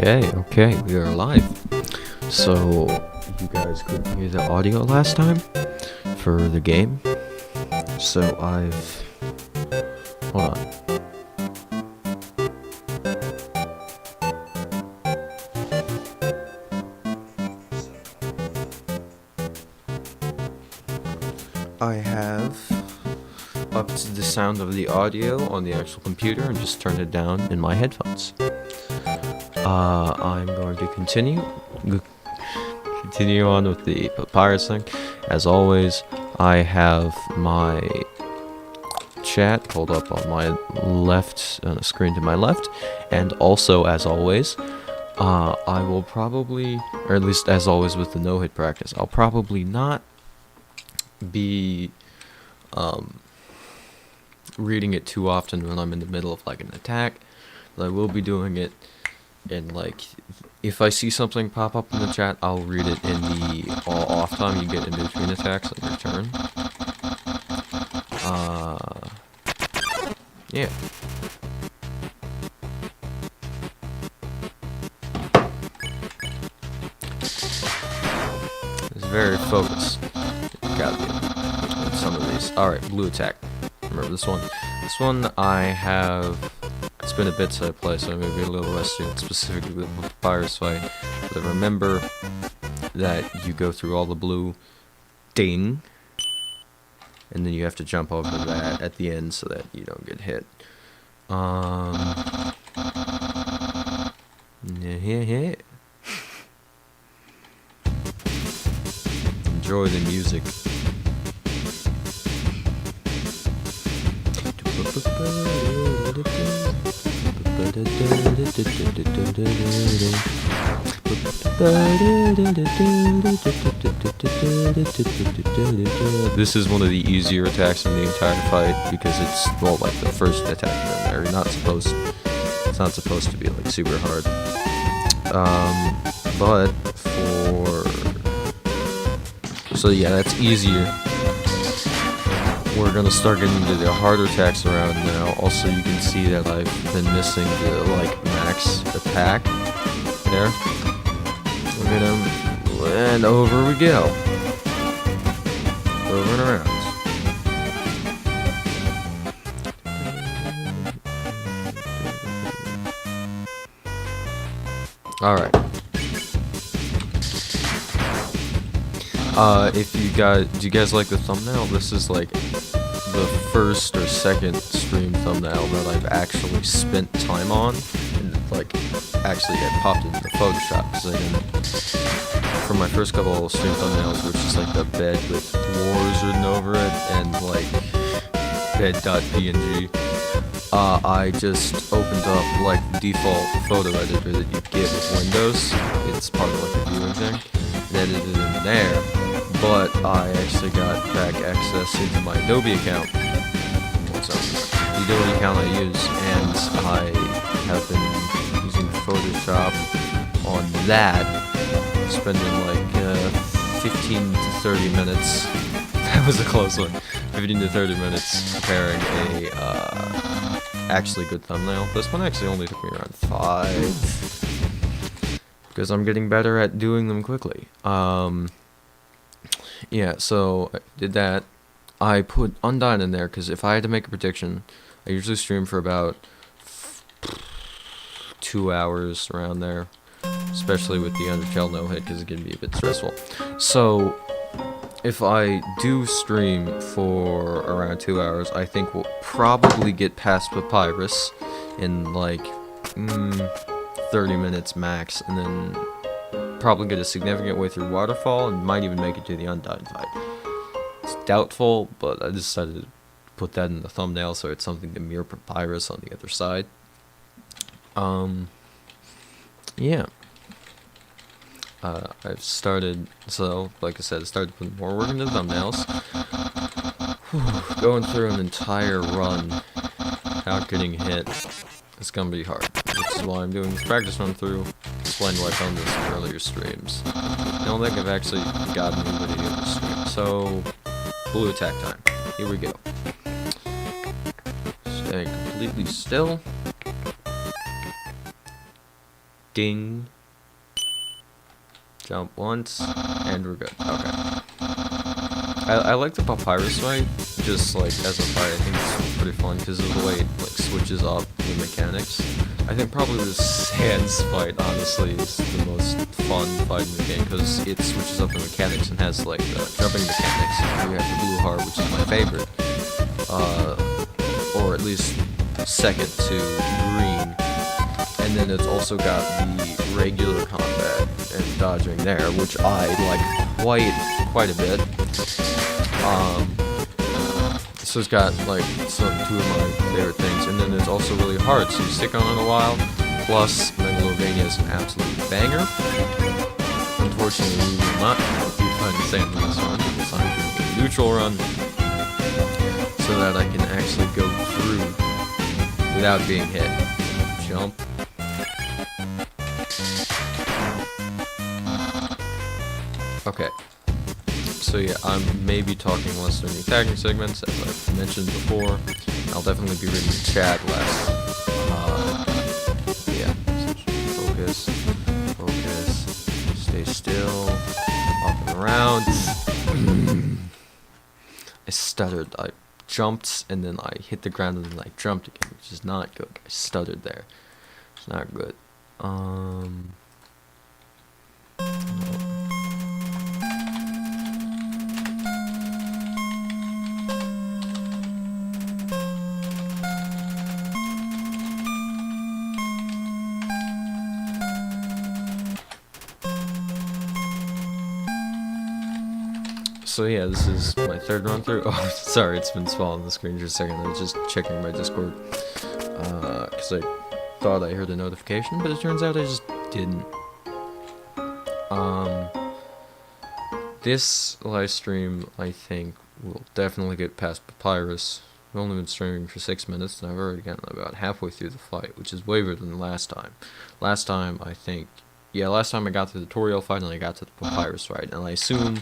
Okay, we are live. So, you guys couldn't hear the audio last time for the game. So, hold on. I have upped the sound of the audio on the actual computer and just turned it down in my headphones. I'm going to continue on with the papyrus thing. As always, I have my chat pulled up on my left, on the screen to my left, and also, as always, I will probably, or at least as always with the no-hit practice, I'll probably not be reading it too often when I'm in the middle of like an attack, but I will be doing it. And like, if I see something pop up in the chat, I'll read it in the off time you get in between attacks on your turn. Yeah. It's very focused. Gotta be on some of these. Alright, blue attack. Remember this one? This one I have. It's been a bit since I played, so I may be a little rusty, specifically with the papyrus fight. But I remember that you go through all the blue ding, and then you have to jump over that at the end so that you don't get hit. Yeah. Enjoy the music. This is one of the easier attacks in the entire fight because it's, well, like the first attack in there. It's not supposed to be like super hard. But so yeah, that's easier. We're gonna start getting into the harder attacks around now. Also, you can see that I've been missing the like max attack there. Look at him, and over we go. Over and around. All right. If you guys, do you guys like the thumbnail? This is like the first or second stream thumbnail that I've actually spent time on, and like actually I popped it into Photoshop because I didn't. For my first couple of stream thumbnails, which is like the bed with wars written over it and like bed.png, I just opened up like the default photo editor that you get with Windows. It's part of like a viewing thing, and edited it in there. But I actually got back access into my Adobe account. So, the Adobe account I use, and I have been using Photoshop on that, spending like 15 to 30 minutes. That was a close one. 15 to 30 minutes preparing a actually good thumbnail. This one actually only took me around 5 because I'm getting better at doing them quickly. Yeah, so I did that. I put Undyne in there because if I had to make a prediction, I usually stream for about 2 hours around there, especially with the Undertale no-hit because it can be a bit stressful. So if I do stream for around 2 hours, I think we'll probably get past Papyrus in like 30 minutes max, and then probably get a significant way through Waterfall, and might even make it to the Undyne fight. It's doubtful, but I decided to put that in the thumbnail so it's something to mirror Papyrus on the other side. Yeah. I've started, so, like I said, I started putting more work into thumbnails. Going through an entire run without getting hit is gonna be hard. Which is why I'm doing this practice run through. Explained why I've done this in earlier streams. I don't think I've actually gotten anybody to this stream. So, blue attack time. Here we go. Staying completely still. Ding. Jump once, and we're good. Okay. I like the papyrus fight, just like as a fight. I think it's pretty fun because of the way it like switches up the mechanics. I think probably the sands fight honestly is the most fun fight in the game because it switches up the mechanics and has like the jumping mechanics. You have the blue heart, which is my favorite, or at least second to green. And then it's also got the regular combat and dodging there, which I like quite a bit. So it's got like two of my favorite things, and then it's also really hard, so you stick on it a while. Plus, Megalovania is an absolute banger. Unfortunately, we will not be finding sand in this one because I'm doing a neutral run, so that I can actually go through without being hit. Jump. Okay. So yeah, I'm maybe talking less during the attacking segments, as I've mentioned before. I'll definitely be reading the chat less. Yeah. Focus. Stay still. Up and around. I stuttered. I jumped and then I hit the ground and then I jumped again, which is not good. I stuttered there. It's not good. So yeah, this is my third run through. Oh, sorry, it's been small on the screen for a second. I was just checking my Discord, because I thought I heard a notification, but it turns out I just didn't. This live stream, I think, will definitely get past Papyrus. I've only been streaming for 6 minutes, and I've already gotten about halfway through the fight, which is way better than last time. Last time, I think... Yeah, last time I got to the tutorial fight and I got to the Papyrus fight, and I assume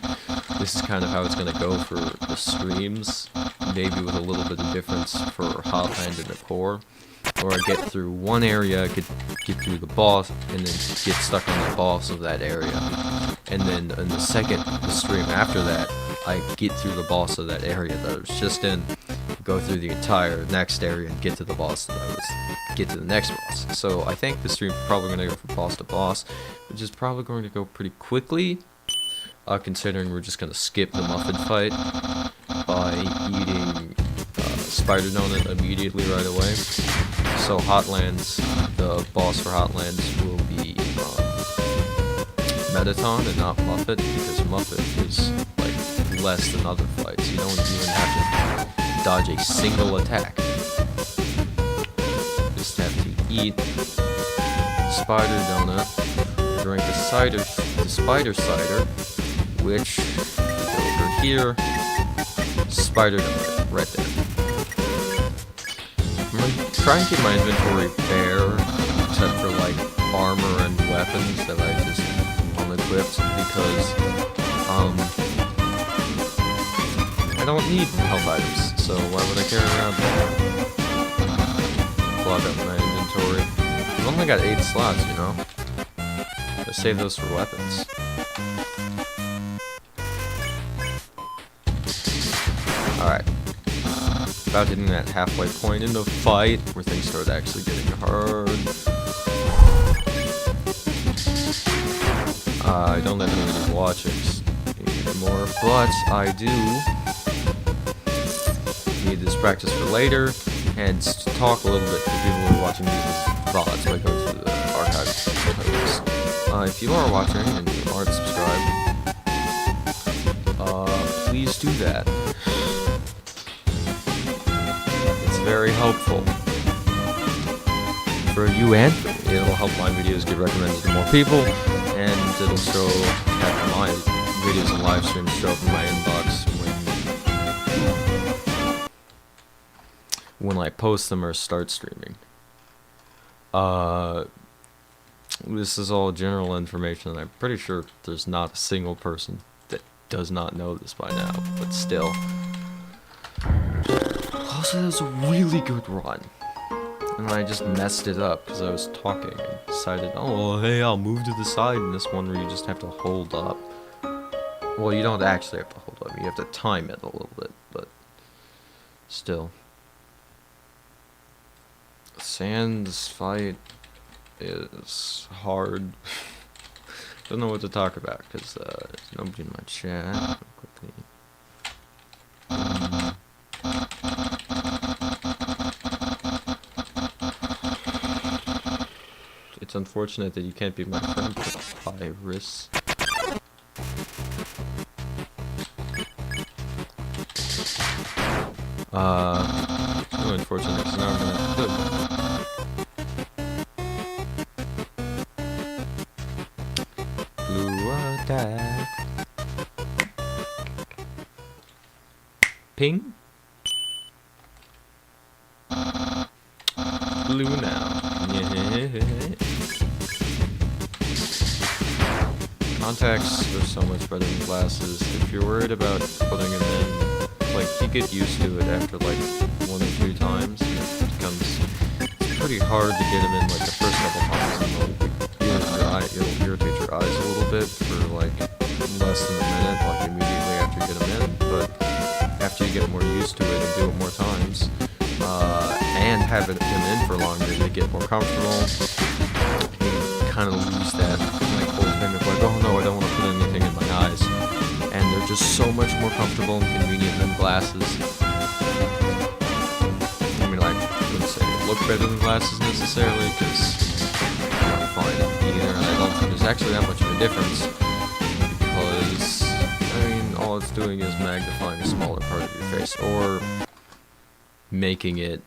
this is kind of how it's going to go for the streams, maybe with a little bit of difference for Hotland and the core, or I get through one area, get through the boss, and then get stuck on the boss of that area, and then in the stream after that, I get through the boss of that area that I was just in, go through the entire next area and get to the boss that I was, get to the next boss. So I think the stream's probably going to go from boss to boss, which is probably going to go pretty quickly, considering we're just going to skip the muffin fight by eating Spider Donut immediately right away. So Hotlands, the boss for Hotlands will be Metaton and not Muffet, because Muffet is like less than other fights. You don't even have to dodge a single attack. Just have to eat Spider Donut, drink the Spider Cider, which over here, Spider Donut right there. I'm gonna try and keep my inventory bare, except for like armor and weapons that I just unequipped, because I don't need health items, so why would I carry around them? Clog up my inventory. I've only got 8 slots, you know? Gotta save those for weapons. Alright. About hitting that halfway point in the fight, where things start actually getting hard. I don't have any watching anymore, but I do need this practice for later, and to talk a little bit to people who are watching these VODs by going to the archive playlist. If you are watching and you aren't subscribed, please do that. It's very helpful for you and for me. It'll help my videos get recommended to more people, and it'll show that my videos and live streams show up in my inbox when I post them or start streaming. This is all general information, and I'm pretty sure there's not a single person that does not know this by now, but still. Also, that was a really good run. And I just messed it up because I was talking and decided, oh, well, hey, I'll move to the side in this one where you just have to hold up. Well, you don't actually have to hold up. You have to time it a little bit, but still. Sans fight is hard. Don't know what to talk about because there's nobody in my chat. Quickly. It's unfortunate that you can't be my friend, Papyrus. So unfortunate because now I'm gonna have to blue attack. Ping. Blue now. Yeah. Contacts are so much better than glasses. If you're worried about putting them in, like, you get used to it after like 1 or 2 times, and it becomes, it's pretty hard to get them in like the first couple times, and it'll irritate your eyes a little bit for like less than a minute, like immediately after you get them in, but after you get more used to it and do it more times, and have them in for longer, they get more comfortable. You kind of lose that like whole thing of like, oh no, I don't want to put anything in my eyes, and they're just so much more comfortable and convenient than glasses. I mean, like, I wouldn't say they look better than glasses necessarily, because I don't find it either, and I don't think there's actually that much of a difference, because, I mean, all it's doing is magnifying a smaller part of your face, or making it,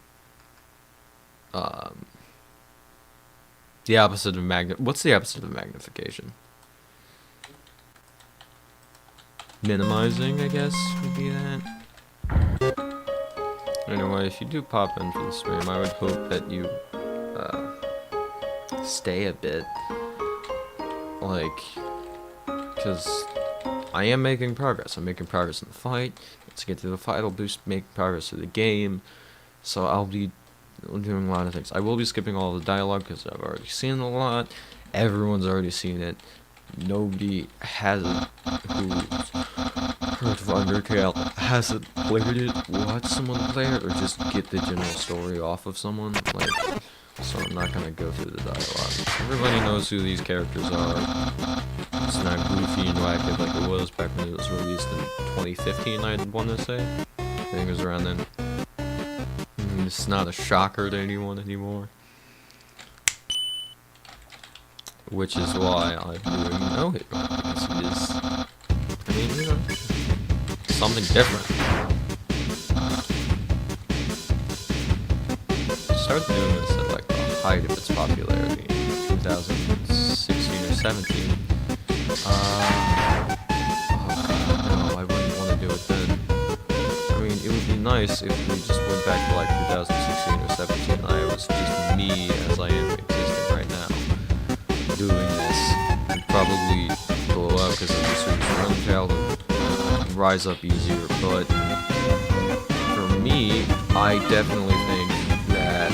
the opposite of what's the opposite of magnification? Minimizing, I guess, would be that. Anyway, if you do pop in for the stream, I would hope that you, stay a bit. Like, because I am making progress. I'm making progress in the fight. Once I get to the fight, I'll make progress through the game. So I'll be doing a lot of things. I will be skipping all the dialogue because I've already seen a lot. Everyone's already seen it. Nobody hasn't who's heard of Undertale hasn't played it, watched someone play it, or just get the general story off of someone. Like, so I'm not gonna go through the dialogue. Everybody knows who these characters are. It's not goofy and wacky like it was back when it was released in 2015, I'd want to say. I think it was around then. It's not a shocker to anyone anymore. Which is why I'm doing no hit run, because it is, I mean, you know, something different. I started doing this at like the height of its popularity in 2016 or 17. No, I wouldn't want to do it then. I mean, it would be nice if we just went back to like 2016 or 17 and I was just me as I am existing right now, doing this. I'd probably blow up because I'm just searching for Undertale and rise up easier, but for me, I definitely think that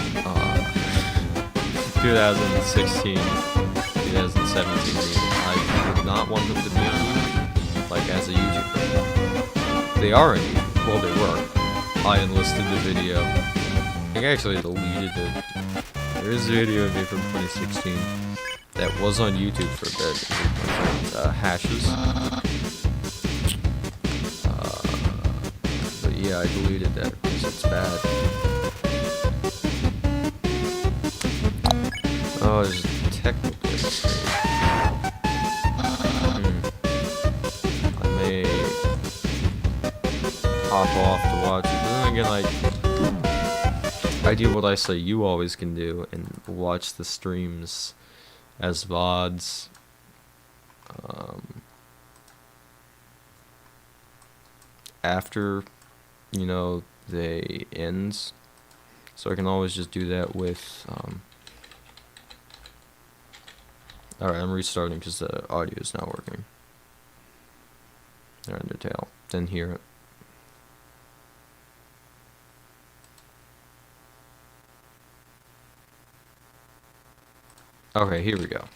2016, 2017, I would not want them to be on YouTube, like as a YouTuber. They are on YouTube. Well, they were. I enlisted the video. I think I actually deleted it. There is a video of me from 2016 that was on YouTube for a bit. Hashes. But yeah, I deleted that because it's bad. Oh, there's a technical mistake. I may hop off to watch it. But then again, I do what I say you always can do and watch the streams as VODs. After, you know, they end. So I can always just do that with, alright, I'm restarting because the audio is not working. Undertale. Didn't hear it. Okay, here we go.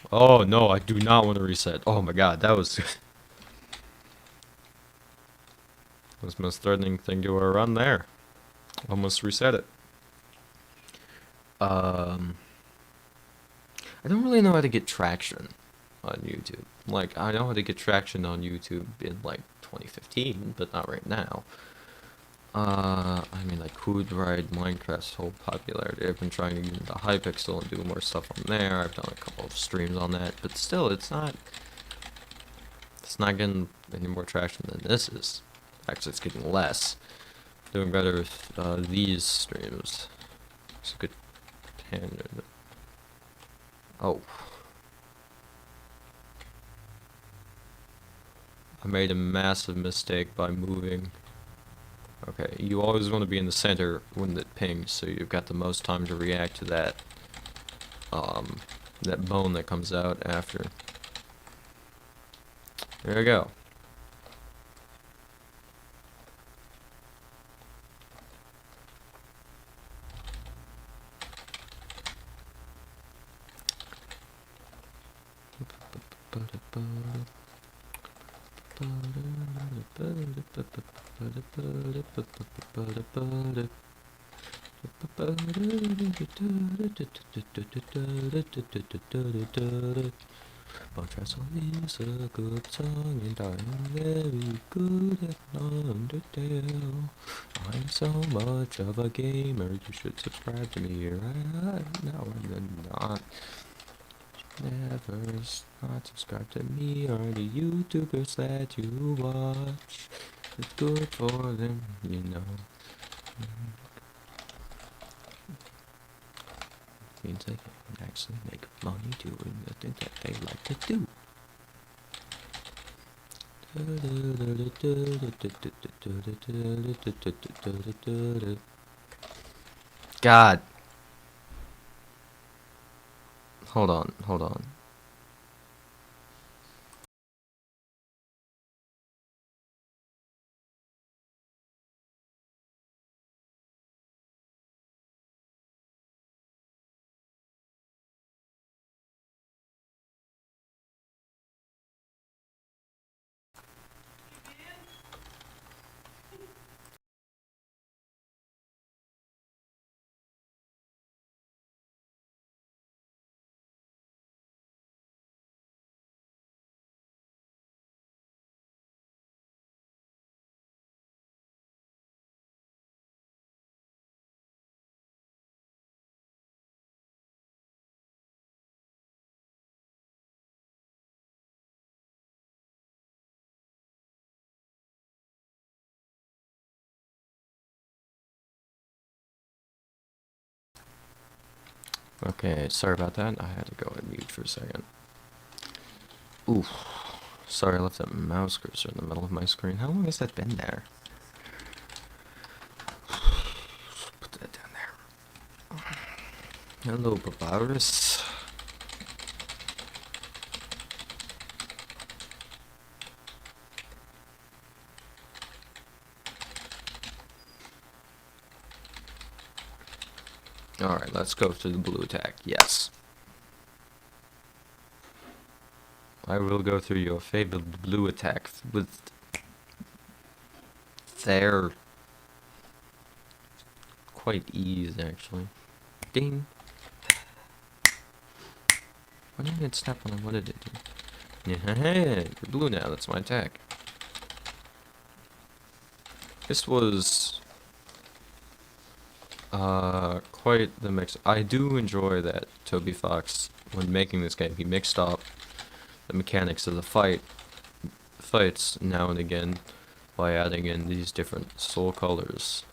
Oh no, I do not want to reset. Oh my god, that was was the most threatening thing to a run there. Almost reset it. Um, I don't really know how to get traction on YouTube. Like, I know how to get traction on YouTube in like 2015, but not right now. I mean, like, who would ride Minecraft's whole popularity? I've been trying to get into Hypixel and do more stuff on there. I've done a couple of streams on that, but still, it's not getting any more traction than this is. Actually, it's getting less. Doing better with these streams. It's a good tangent. Oh. I made a massive mistake by moving. Okay, you always want to be in the center when it pings, so you've got the most time to react to that, that bone that comes out after. There we go. Undertale is a good song and I'm very good at Undertale. I'm so much of a gamer, you should subscribe to me right now and not. Never not subscribe to me or the YouTubers that you watch. It's good for them, you know. Means they can actually make money doing the thing that they like to do. God. Hold on, hold on. Okay, sorry about that. I had to go on mute for a second. Oof. Sorry, I left that mouse cursor in the middle of my screen. How long has that been there? Put that down there. Hello, Papyrus. Alright, let's go to the blue attack. Yes. I will go through your favorite blue attack with their quite ease, actually. Ding. Why didn't it snap when I wanted it to? Yeah, you're blue now. That's my attack. This was quite the mix. I do enjoy that Toby Fox, when making this game, he mixed up the mechanics of the fights now and again by adding in these different soul colors.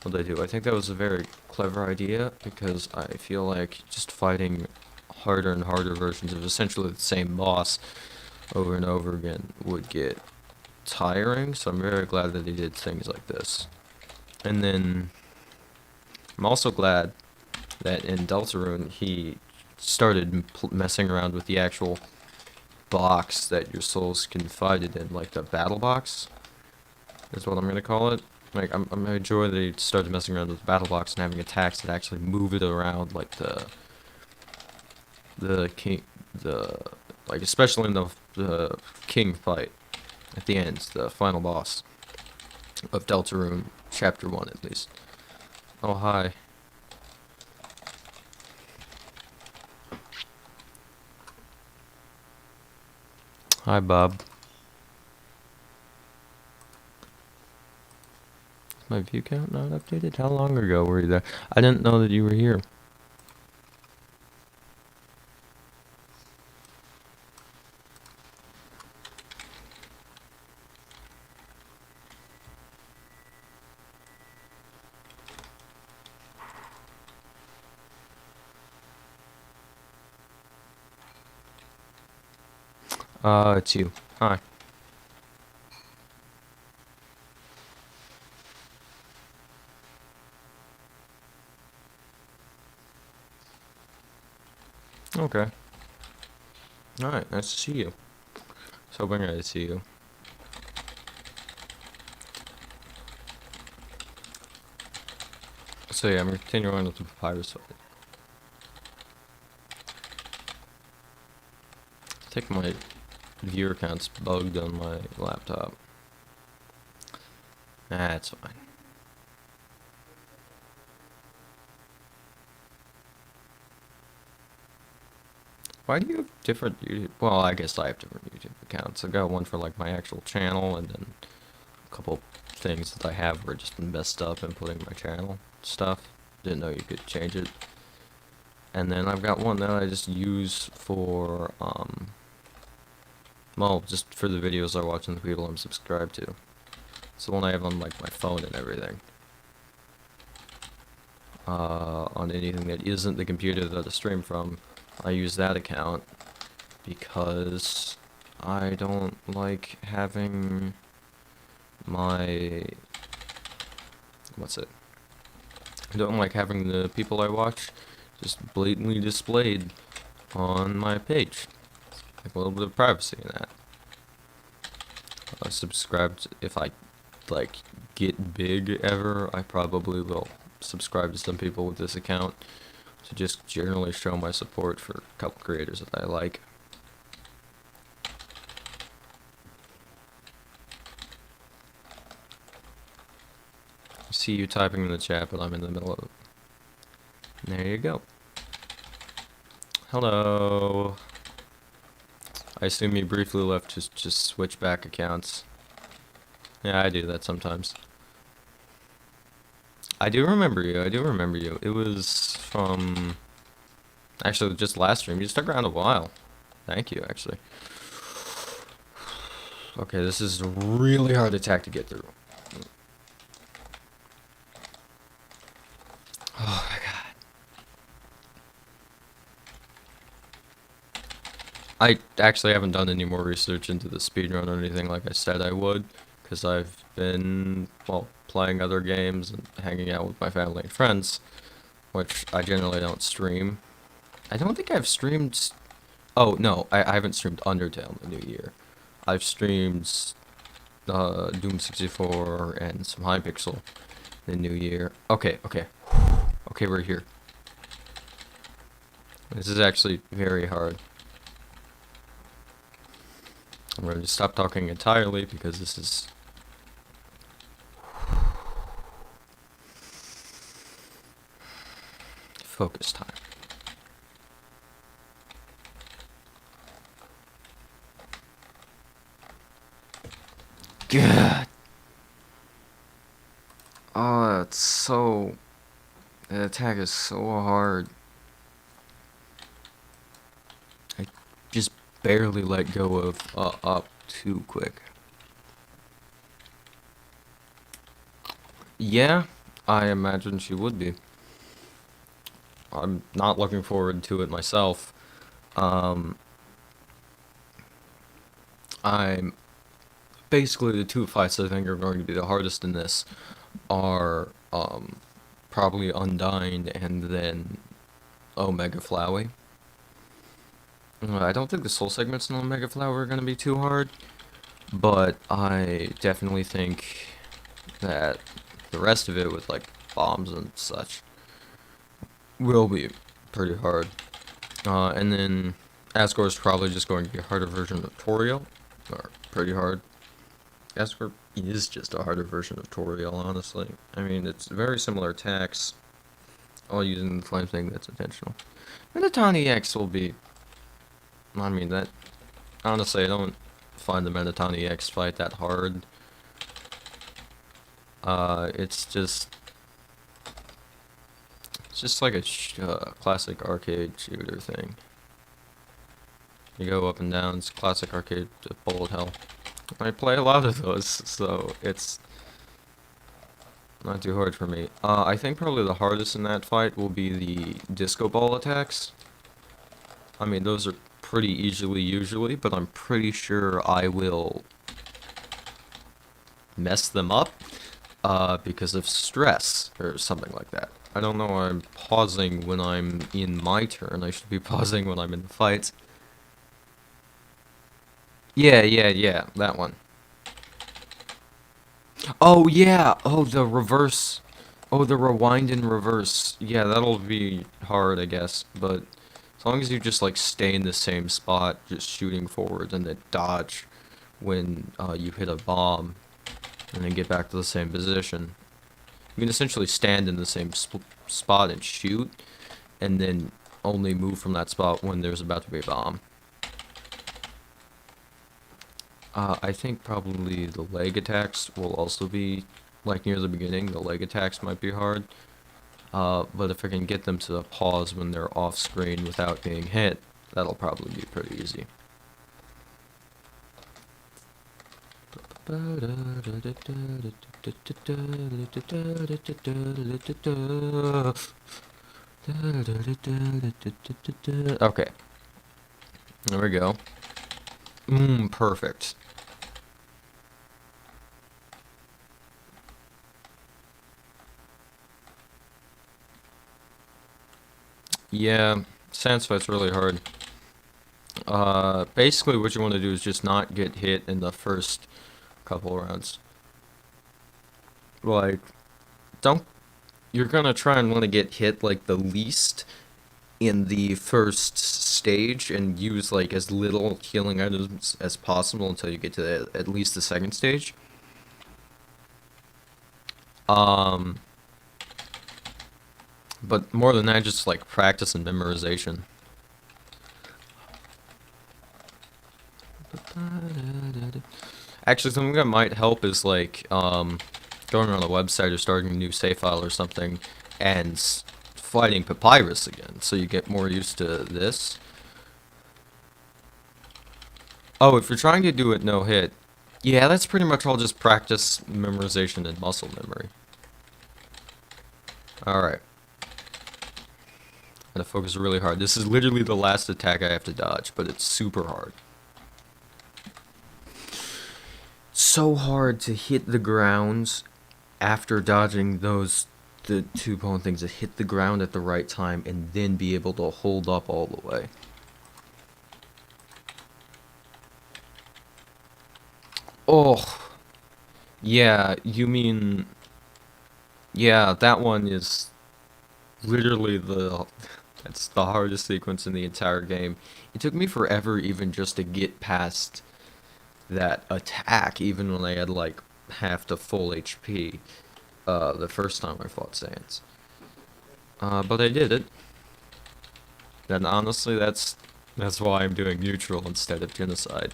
What they do, I think that was a very clever idea, because I feel like just fighting harder and harder versions of essentially the same boss over and over again would get tiring, so I'm very glad that he did things like this. And then I'm also glad that in Deltarune he started messing around with the actual box that your souls confided in, like the battle box is what I'm gonna call it. Like, I enjoy they started messing around with the battle box and having attacks that actually move it around, like the king, the like especially in the king fight at the end, the final boss of Deltarune, Chapter 1 at least. Oh, hi. Hi, Bob. Is my view count not updated? How long ago were you there? I didn't know that you were here. It's you. Hi. Okay. Alright, nice to see you. So hoping I see you. So yeah, I'm continuing with the papyrus fight. I think my viewer count's bugged on my laptop. That's fine. Why do you have different YouTube? Well, I guess I have different YouTube accounts. I got one for like my actual channel, and then a couple things that I have were just messed up inputting my channel stuff. Didn't know you could change it. And then I've got one that I just use for, well, just for the videos I watch and the people I'm subscribed to. It's the one I have on like my phone and everything. On anything that isn't the computer that I stream from, I use that account because I don't like having my, what's it? I don't like having the people I watch just blatantly displayed on my page. Like a little bit of privacy in that. Subscribed, if I like get big ever, I probably will subscribe to some people with this account to just generally show my support for a couple creators that I like. I see you typing in the chat, but I'm in the middle of it. There you go. Hello. I assume you briefly left to just switch back accounts. Yeah, I do that sometimes. I do remember you. I do remember you. It was from actually just last stream. You stuck around a while. Thank you, actually. Okay, this is a really hard attack to get through. Oh my god. I actually haven't done any more research into the speedrun or anything like I said I would, because I've been, well, playing other games and hanging out with my family and friends, which I generally don't stream. I don't think I've streamed... Oh, no, I haven't streamed Undertale in the new year. I've streamed Doom 64 and some Hypixel in the new year. Okay, okay. Okay, we're here. This is actually very hard. I'm going to stop talking entirely because this is... focus time. God. Oh, it's so... The attack is so hard. I just barely let go of up too quick. Yeah, I imagine she would be. I'm not looking forward to it myself. I'm basically the two fights I think are going to be the hardest in this are probably Undyne and then Omega Flowey. I don't think the soul segments in Omega Flower are going to be too hard, but I definitely think that The rest of it with like bombs and such will be pretty hard. And then Asgore is probably just going to be a harder version of Toriel, or pretty hard. Asgore is just a harder version of Toriel, honestly. I mean, it's very similar attacks, all using the flame thing that's intentional. Minotani X will be, I mean, that, honestly, I don't find the Minotani X fight that hard. It's just like a classic arcade shooter thing. You go up and down, it's classic arcade bullet hell. I play a lot of those, so it's not too hard for me. I think probably the hardest in that fight will be the disco ball attacks. I mean, those are pretty easily usually, but I'm pretty sure I will mess them up because of stress or something like that. I don't know why I'm pausing when I'm in my turn. I should be pausing when I'm in the fight. Yeah, that one. Oh, yeah! Oh, the reverse. Oh, the rewind in reverse. Yeah, that'll be hard, I guess, but as long as you just, like, stay in the same spot, just shooting forward, and then dodge when you hit a bomb, and then get back to the same position. You can essentially stand in the same spot and shoot, and then only move from that spot when there's about to be a bomb. I think probably the leg attacks will also be, like, near the beginning. The leg attacks might be hard. But if I can get them to pause when they're off screen without being hit, that'll probably be pretty easy. Okay. There we go. Perfect. Yeah, Sans fight's really hard. Basically what you want to do is just not get hit in the first couple rounds. Like, you're gonna try and want to get hit, like, the least in the first stage and use, like, as little healing items as possible until you get to at least the second stage. But more than that, just, like, practice and memorization. Actually, something that might help is, like, going on a website or starting a new save file or something and fighting Papyrus again, so you get more used to this. Oh, if you're trying to do it no hit, yeah, that's pretty much all just practice, memorization, and muscle memory. Alright. Gotta focus really hard. This is literally the last attack I have to dodge, but it's super hard. So hard to hit the ground after dodging the two bone things, to hit the ground at the right time and then be able to hold up all the way. Oh, yeah, you mean, yeah, that one is literally that's the hardest sequence in the entire game. It took me forever even just to get past that attack, even when I had, like, half to full HP, the first time I fought Sans. But I did it. And honestly, that's why I'm doing neutral instead of genocide.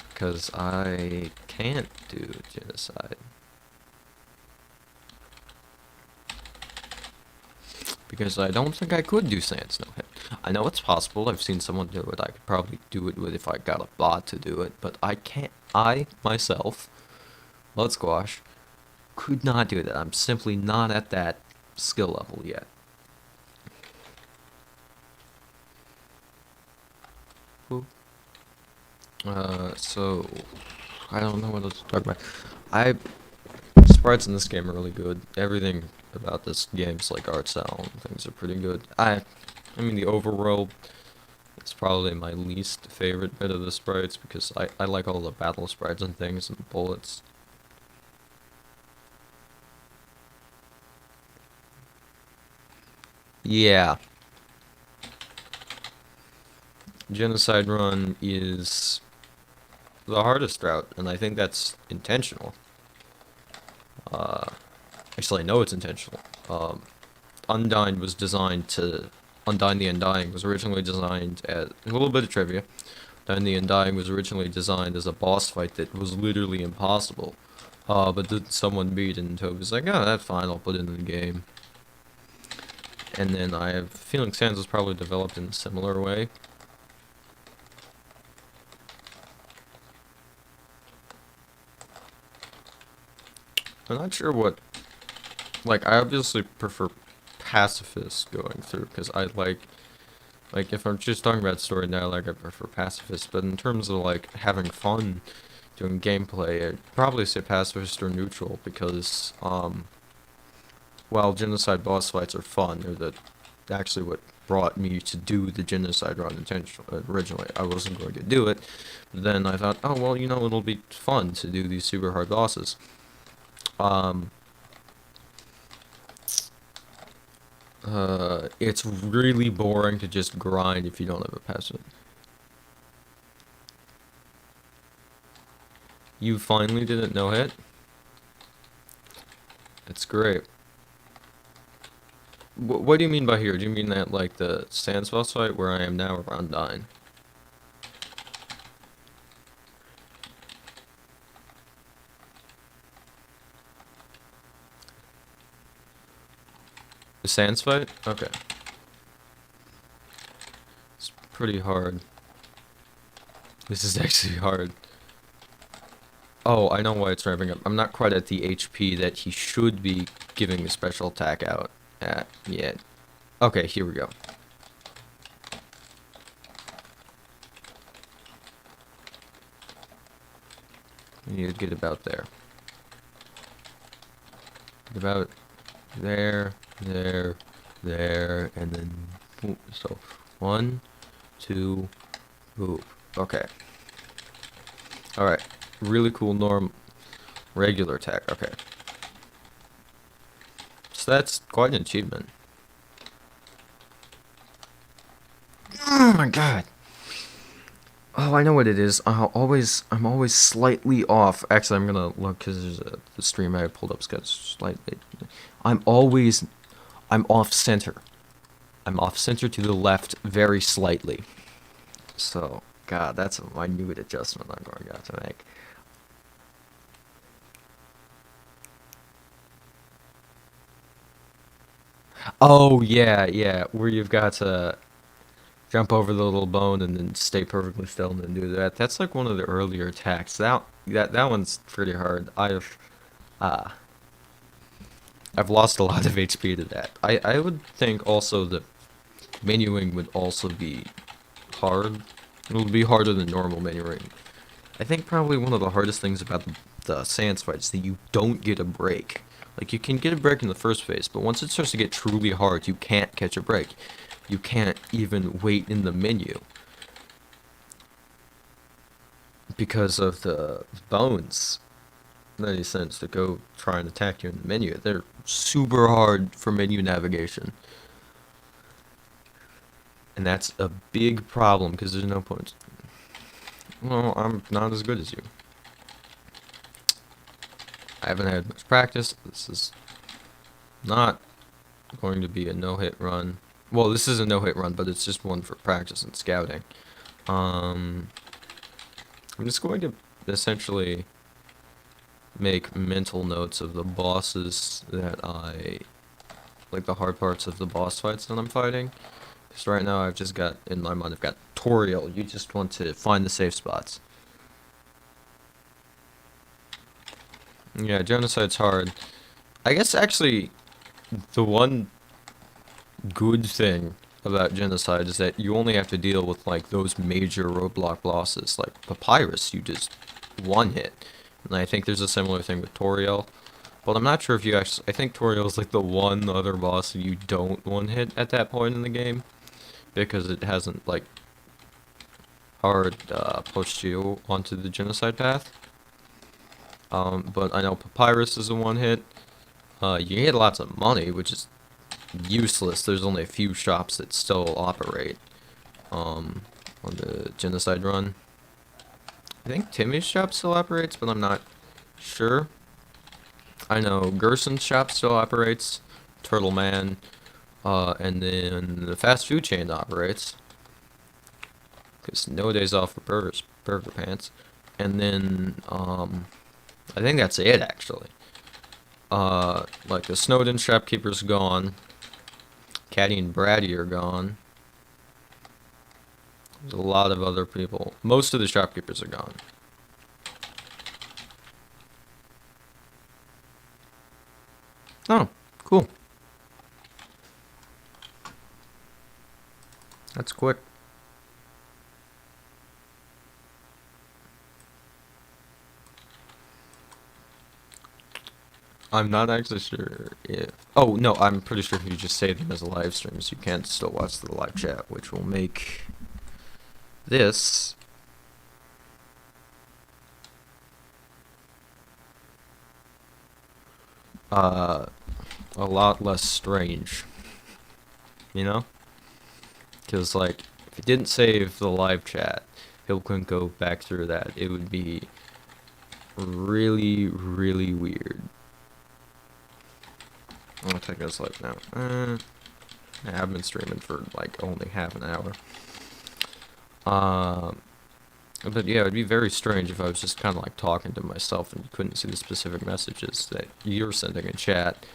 Because I can't do genocide. Because I don't think I could do Sans no hit. I know it's possible, I've seen someone do it, I could probably do it with if I got a bot to do it, but I can't, I, myself, Mudsquash, could not do that. I'm simply not at that skill level yet. So, I don't know what else to talk about. Sprites in this game are really good. Everything about this game's, like, art style and things are pretty good. I mean, the overworld is probably my least favorite bit of the sprites because I like all the battle sprites and things and bullets. Yeah. Genocide Run is the hardest route, and I think that's intentional. Uh, Actually, I know it's intentional. Undyne was designed to... Undyne the Undying was originally designed as... A little bit of trivia. Undyne the Undying was originally designed as a boss fight that was literally impossible. But then someone beat it, and Toby was like, oh, that's fine, I'll put it in the game. And then I have a feeling Sans was probably developed in a similar way. I'm not sure what... Like, I obviously prefer pacifist going through, because I like, if I'm just talking about story now, like, I prefer pacifist, but in terms of, like, having fun doing gameplay, I'd probably say pacifist or neutral, because, while genocide boss fights are fun, actually what brought me to do the genocide run intentionally. Originally, I wasn't going to do it, but then I thought, oh, well, you know, it'll be fun to do these super hard bosses. It's really boring to just grind if you don't have a passive. You finally did it, no hit? It's great. What do you mean by here? Do you mean that, like, the Sans boss fight where I am now around 9? The Sans fight? Okay. It's pretty hard. This is actually hard. Oh, I know why it's ramping up. I'm not quite at the HP that he should be giving the special attack out at yet. Okay, here we go. We need to get about there. Get about there, there, and then... Ooh, so, 1, 2, ooh, okay. Alright, really cool regular attack, okay. So that's quite an achievement. Oh my god! Oh, I know what it is. I'm always slightly off. Actually, I'm gonna look because there's the stream I pulled up's got slightly. I'm off center. I'm off center to the left very slightly. So, God, that's a minute adjustment I'm going to have to make. Oh, yeah, yeah, where you've got to jump over the little bone and then stay perfectly still and then do that. That's like one of the earlier attacks. That one's pretty hard. I've lost a lot of HP to that. I would think also that menuing would also be hard. It would be harder than normal menuing. I think probably one of the hardest things about the Sans fight is that you don't get a break. Like, you can get a break in the first phase, but once it starts to get truly hard, you can't catch a break. You can't even wait in the menu. Because of the bones. In any sense, to go try and attack you in the menu. They're super hard for menu navigation. And that's a big problem, because there's no point. Well, I'm not as good as you. I haven't had much practice. This is not going to be a no-hit run. Well, this is a no-hit run, but it's just one for practice and scouting. I'm just going to essentially make mental notes of the bosses that like the hard parts of the boss fights that I'm fighting. Because right now I've just got, in my mind, I've got tutorial. You just want to find the safe spots. Yeah, genocide's hard. I guess actually the one good thing about genocide is that you only have to deal with like those major roadblock bosses. Like Papyrus, you just one hit. And I think there's a similar thing with Toriel. But I'm not sure if you actually... I think Toriel is like the one other boss that you don't one hit at that point in the game. Because it hasn't like hard pushed you onto the genocide path. But I know Papyrus is a one hit. You get lots of money, which is useless. There's only a few shops that still operate on the genocide run. I think Timmy's shop still operates, but I'm not sure. I know Gerson's shop still operates, Turtle Man, and then the fast food chain operates. Because no days off for Burger Pants. And then, I think that's it, actually. Like, the Snowden shopkeeper's gone. Caddy and Brady are gone. There's a lot of other people. Most of the shopkeepers are gone. Oh, cool. That's quick. I'm not actually sure if... Oh, no, I'm pretty sure if you just save them as a live streams, you can still watch the live chat, which will make this a lot less strange, you know? Because, like, if you didn't save the live chat, people couldn't go back through that. It would be really, really weird. I'm gonna take this live now. I've been streaming for, like, only half an hour. But yeah, it'd be very strange if I was just kind of like talking to myself and you couldn't see the specific messages that you're sending in chat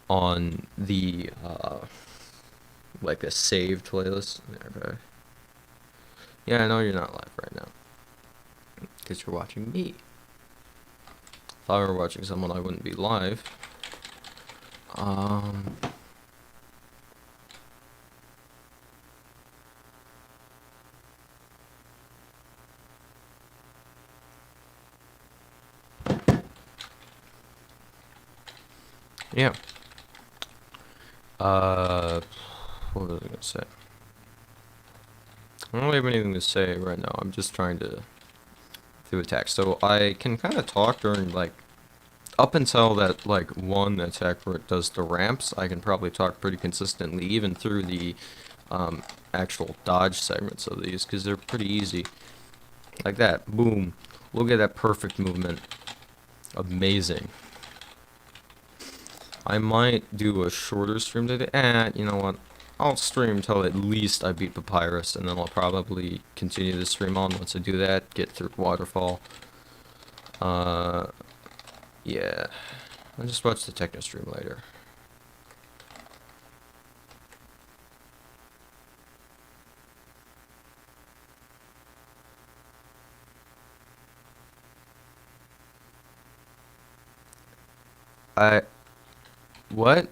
on the, like a saved playlist. Okay. Yeah, I know you're not live right now. Because you're watching me. If I were watching someone, I wouldn't be live. Yeah. What was I gonna say? I don't have anything to say right now. I'm just trying to do attacks. So I can kind of talk during, like, up until that, like, one attack where it does the ramps, I can probably talk pretty consistently, even through the, actual dodge segments of these, because they're pretty easy. Like that. Boom. Look at that perfect movement. Amazing. I might do a shorter stream today. You know what? I'll stream till at least I beat Papyrus, and then I'll probably continue the stream on once I do that, get through Waterfall. Yeah. I'll just watch the Techno stream later. What?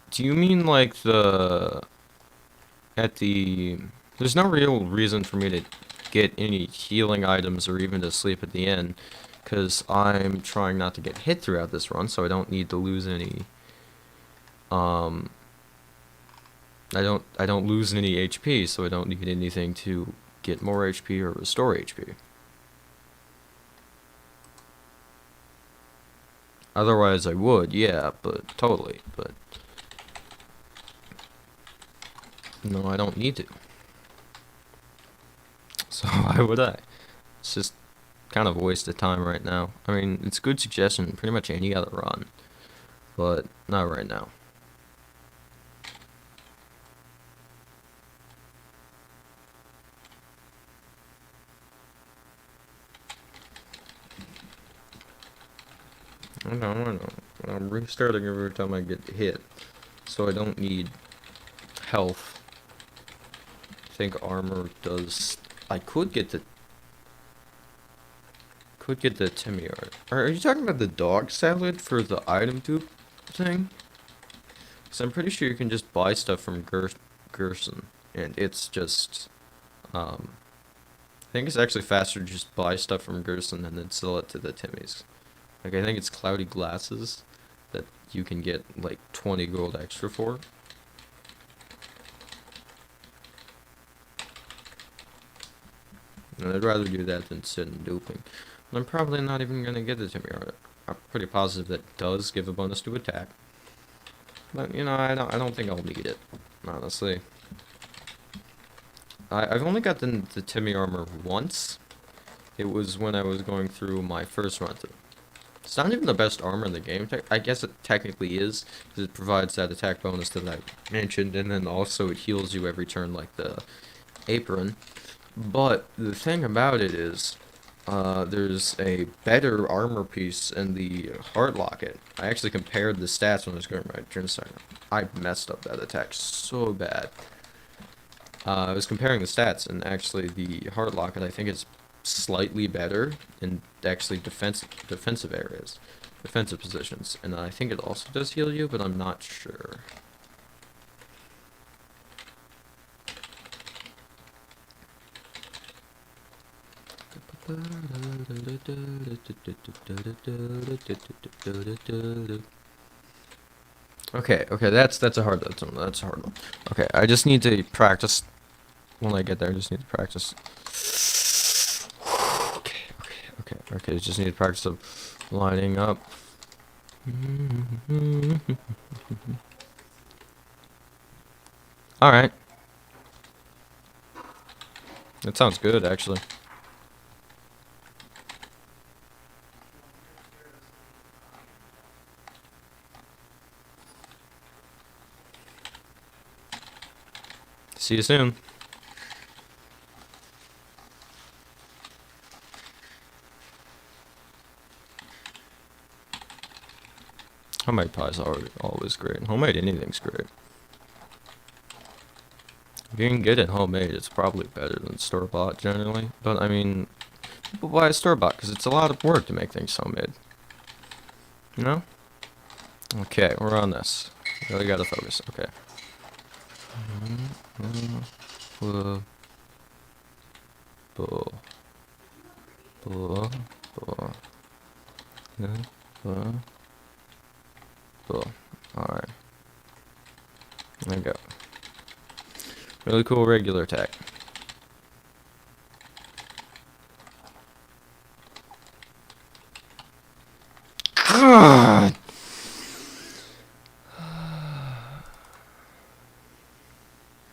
Do you mean like there's no real reason for me to get any healing items or even to sleep at the end, because I'm trying not to get hit throughout this run, so I don't need to lose any, I don't lose any HP, so I don't need anything to get more HP or restore HP. Otherwise I would, yeah, but totally, but no, I don't need to. So why would I? It's just kind of a waste of time right now. I mean, it's a good suggestion, pretty much any other run, but not right now. I know. I'm restarting every time I get hit, so I don't need health. I think armor does... I could get the Timmy art. Are you talking about the dog salad for the item tube thing? Because I'm pretty sure you can just buy stuff from Gerson, and it's just... I think it's actually faster to just buy stuff from Gerson and then sell it to the Timmys. Like, I think it's cloudy glasses that you can get, like, 20 gold extra for. And I'd rather do that than sit and duping. And I'm probably not even gonna get the Timmy art. I'm pretty positive that does give a bonus to attack. But you know, I don't think I'll need it, honestly. I've only got the Timmy armor once. It was when I was going through my first run through. It's not even the best armor in the game. I guess it technically is, because it provides that attack bonus that I mentioned, and then also it heals you every turn like the apron. But the thing about it is, there's a better armor piece in the heart locket. I actually compared the stats when I was going my turn sign. I messed up that attack so bad. I was comparing the stats, and actually the heart locket I think is slightly better in actually defensive areas, defensive positions, and I think it also does heal you, but I'm not sure. Okay, that's a hard one. That's a hard one. Okay, I just need to practice. When I get there, I just need to practice. Okay. Just need to practice of lining up. All right. That sounds good, actually. See you soon. Homemade pie's always great. Homemade anything's great. If you can get it homemade, it's probably better than store-bought generally. But I mean, people buy store-bought because it's a lot of work to make things homemade. You know? Okay, we're on this. Really gotta focus. Okay. Alright. There we go. Really cool regular attack. God!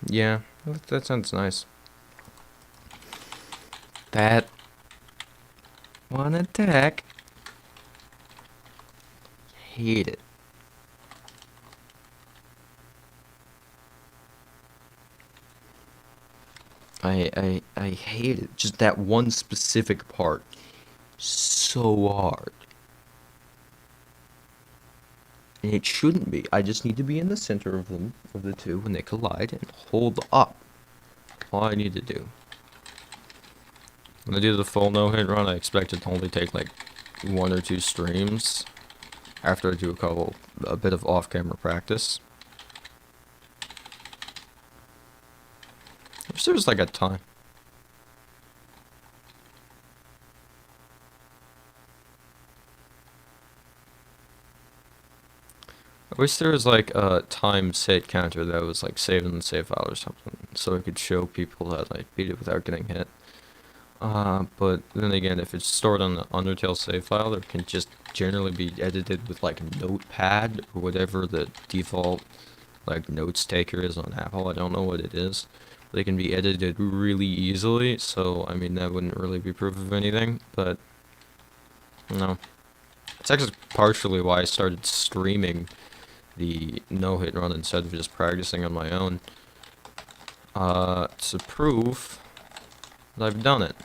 Yeah, that sounds nice. That one attack. Hate it. I hate it. Just that one specific part. So hard. And it shouldn't be. I just need to be in the center of them, of the two, when they collide, and hold up. All I need to do. When I do the full no-hit run, I expect it to only take like 1 or 2 streams. After I do a bit of off-camera practice. I wish there was like a time. I wish there was like a time set counter that was like saved in the save file or something, so I could show people that I beat it without getting hit. But then again, if it's stored on the Undertale save file, it can just generally be edited with like Notepad or whatever the default like notes taker is on Apple. I don't know what it is. They can be edited really easily, so I mean that wouldn't really be proof of anything, but no. It's actually partially why I started streaming the no-hit run instead of just practicing on my own. To prove that I've done it.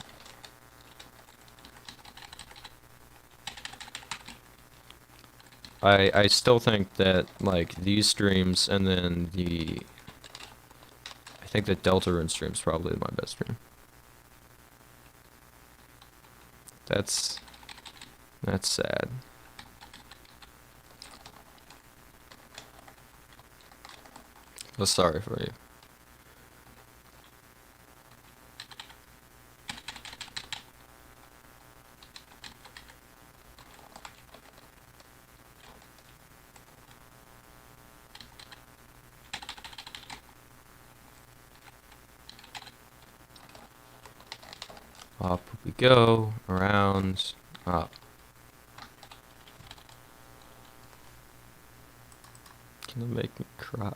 I still think that like these streams and then I think that Delta Rune stream's probably my best stream. That's sad. Well, sorry for you. Up we go, around, up. Gonna make me cry.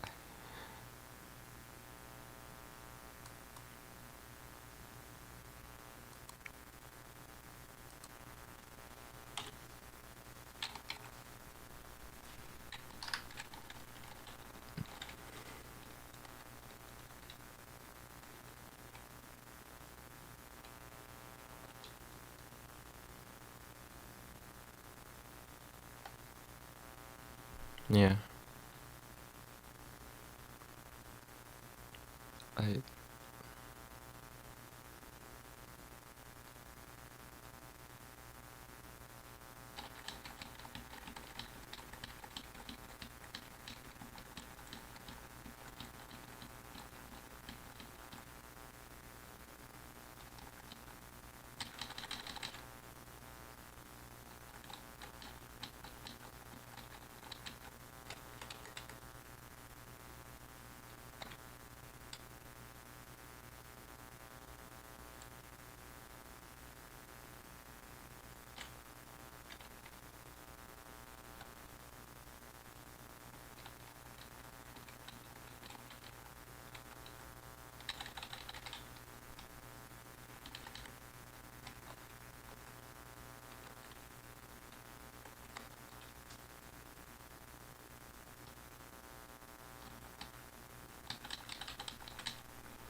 Yeah. I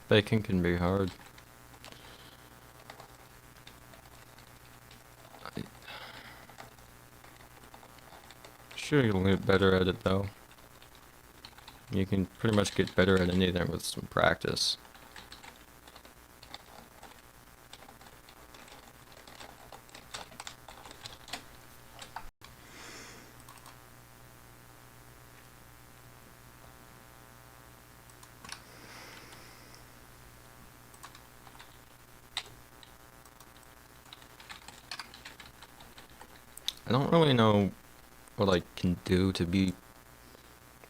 Baking can be hard. Sure, you'll get better at it though. You can pretty much get better at anything with some practice. I don't really know what I can do to be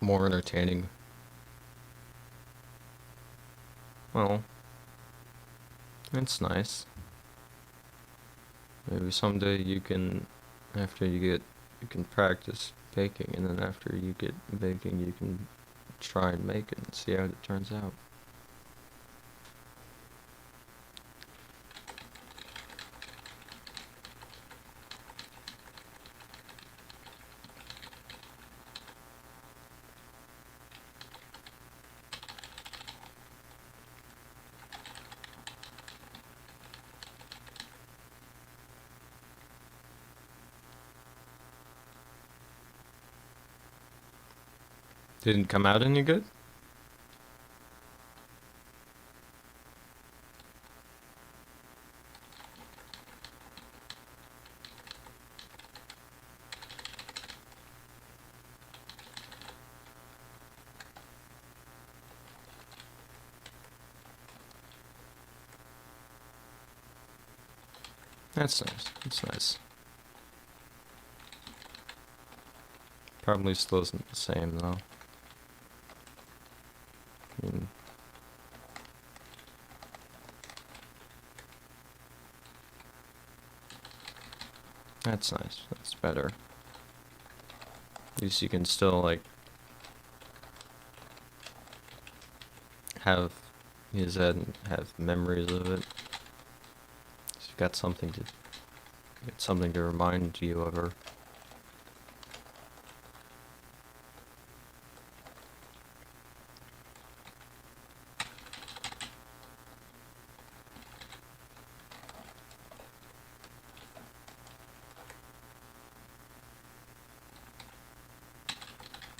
more entertaining. Well, it's nice. Maybe someday you can, after you can practice baking, and then after you get baking, you can try and make it and see how it turns out. Didn't come out any good? That's nice. That's nice. Probably still isn't the same though. I mean, that's nice. That's better. At least you can still like have use that and have memories of it. So you've got something to remind you of her.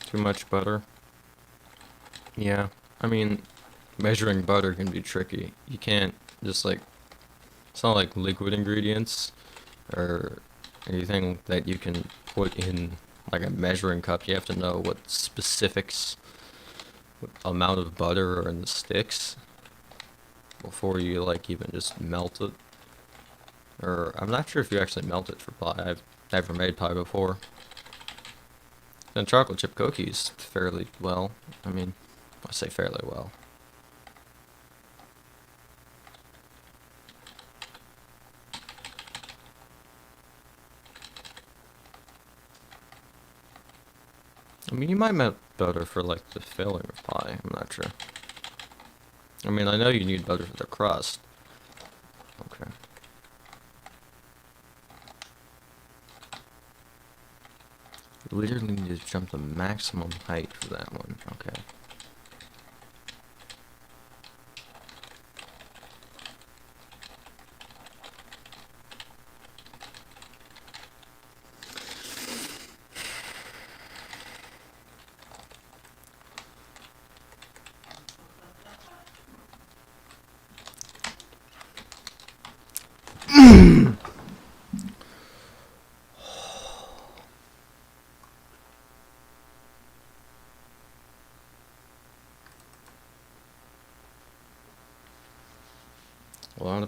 Too much butter? Yeah. I mean, measuring butter can be tricky. You can't just like, it's not like liquid ingredients or anything that you can put in like a measuring cup. You have to know what specifics, what amount of butter are in the sticks before you like even just melt it. Or I'm not sure if you actually melt it for pie. I've never made pie before. And chocolate chip cookies fairly well. I mean, I say fairly well. I mean, you might butter for like the filling of pie. I'm not sure. I mean, I know you need butter for the crust. Okay. You literally need to jump the maximum height for that one. Okay.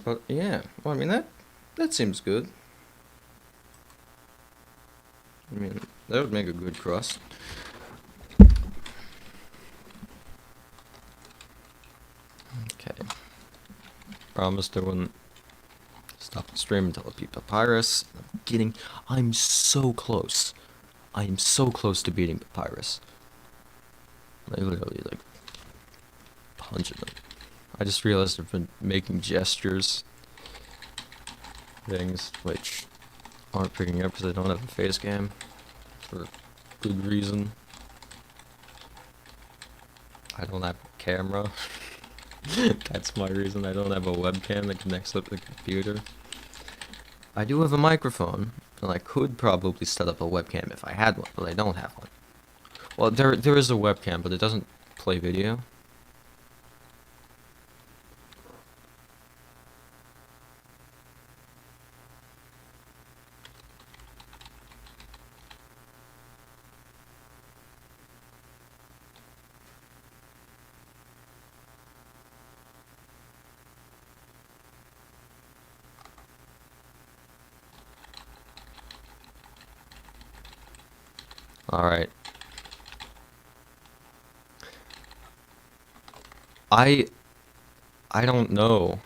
Well, yeah. Well, I mean that seems good. I mean, that would make a good crust. Okay. Promised I wouldn't stop the stream until I beat Papyrus. I'm kidding. I'm so close. I am so close to beating Papyrus. I literally, like, punching him. I just realized I've been making gestures. Things which aren't picking up because I don't have a face cam. For good reason. I don't have a camera. That's my reason. I don't have a webcam that connects up to the computer. I do have a microphone, and I could probably set up a webcam if I had one, but I don't have one. Well, there is a webcam, but it doesn't play video. Alright. I don't know.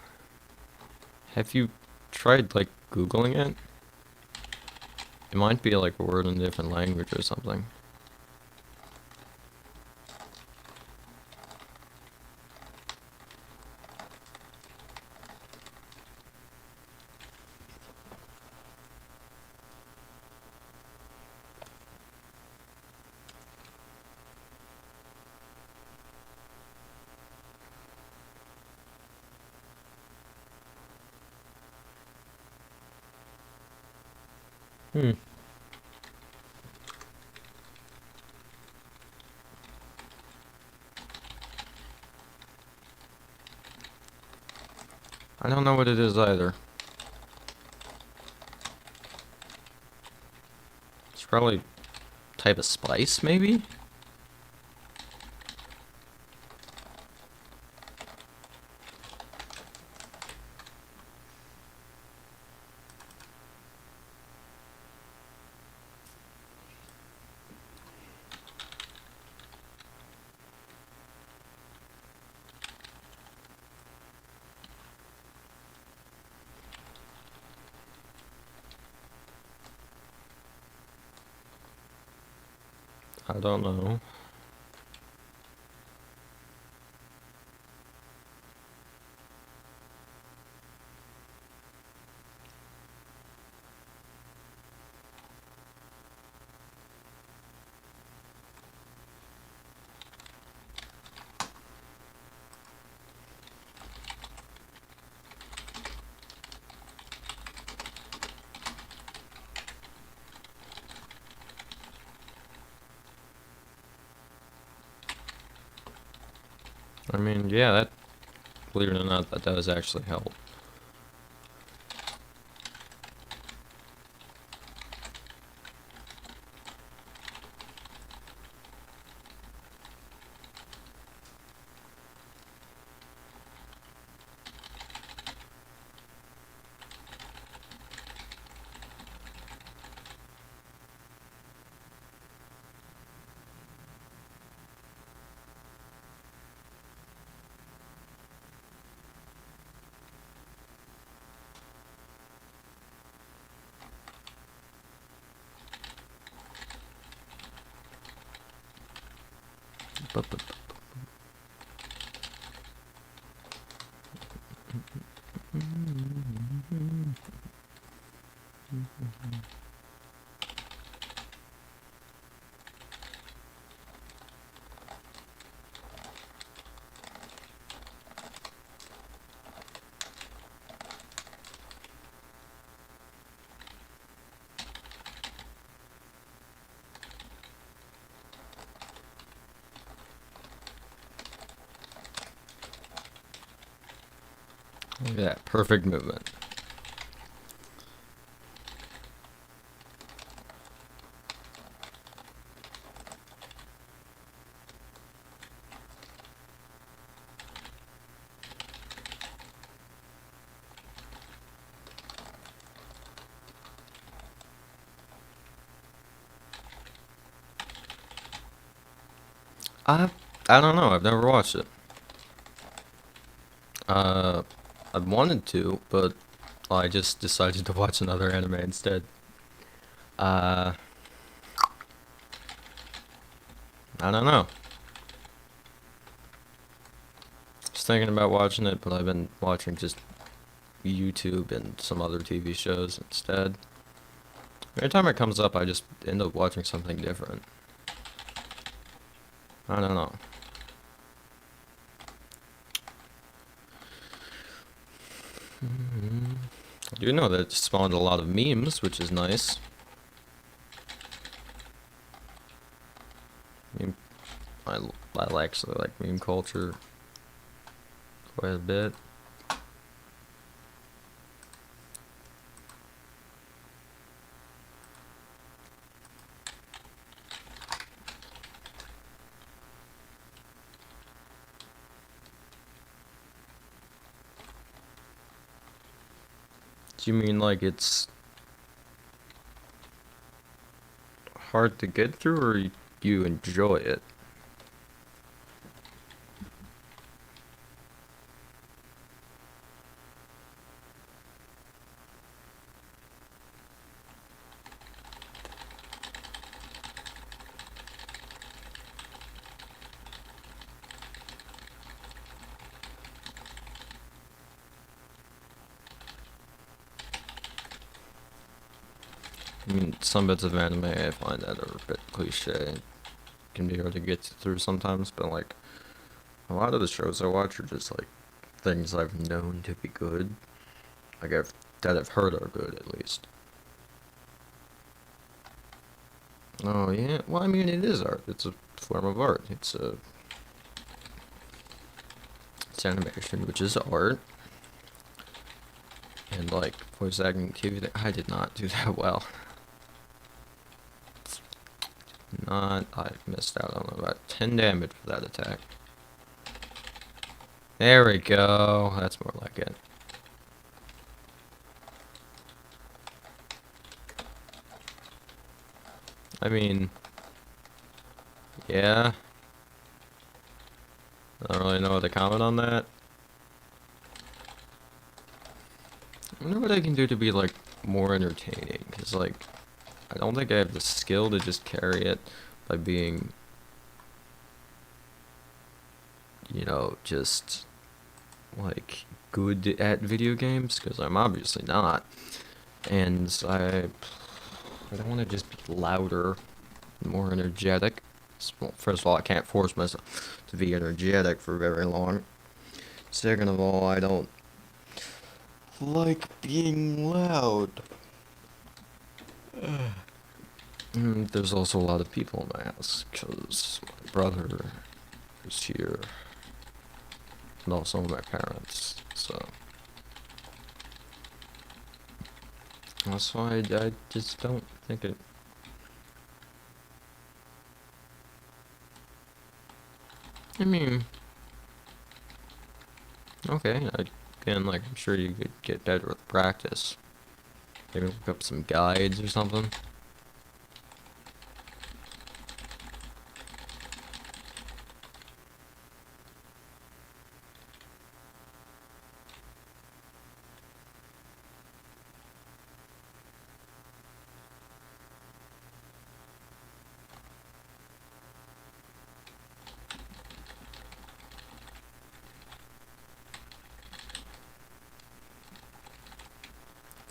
Have you tried, like, Googling it? It might be, like, a word in a different language or something. Hmm. I don't know what it is either. It's probably type of spice, maybe? I don't know. I mean, yeah, that, believe it or not, that does actually help. Look at that, perfect movement. I I don't know. I've never watched it. Uh, I wanted to, but I just decided to watch another anime instead. Uh, I don't know. Just thinking about watching it, but I've been watching just YouTube and some other TV shows instead. Every time it comes up, I just end up watching something different. I don't know. I do know that it spawned a lot of memes, which is nice. Meme, I actually like meme culture quite a bit. Do you mean like it's hard to get through, or you enjoy it? I mean, some bits of anime I find that are a bit cliche, can be hard to get through sometimes, but like a lot of the shows I watch are just like things I've known to be good, like I've heard are good at least. Oh yeah, well I mean it is art. It's a form of art. It's animation, which is art, and like voice acting, TV. I did not do that well. Not. I missed out on about 10 damage for that attack. There we go. That's more like it. I mean, yeah. I don't really know what to comment on that. I wonder what I can do to be like more entertaining, because like I don't think I have the skill to just carry it by being, you know, just like good at video games, because I'm obviously not. And I don't want to just be louder, more energetic. Well, first of all, I can't force myself to be energetic for very long. Second of all, I don't like being loud. There's also a lot of people in my house, because my brother is here, and also my parents, so that's why I just don't think it. I mean, okay, again, like, I'm sure you could get better with practice. Maybe look up some guides or something.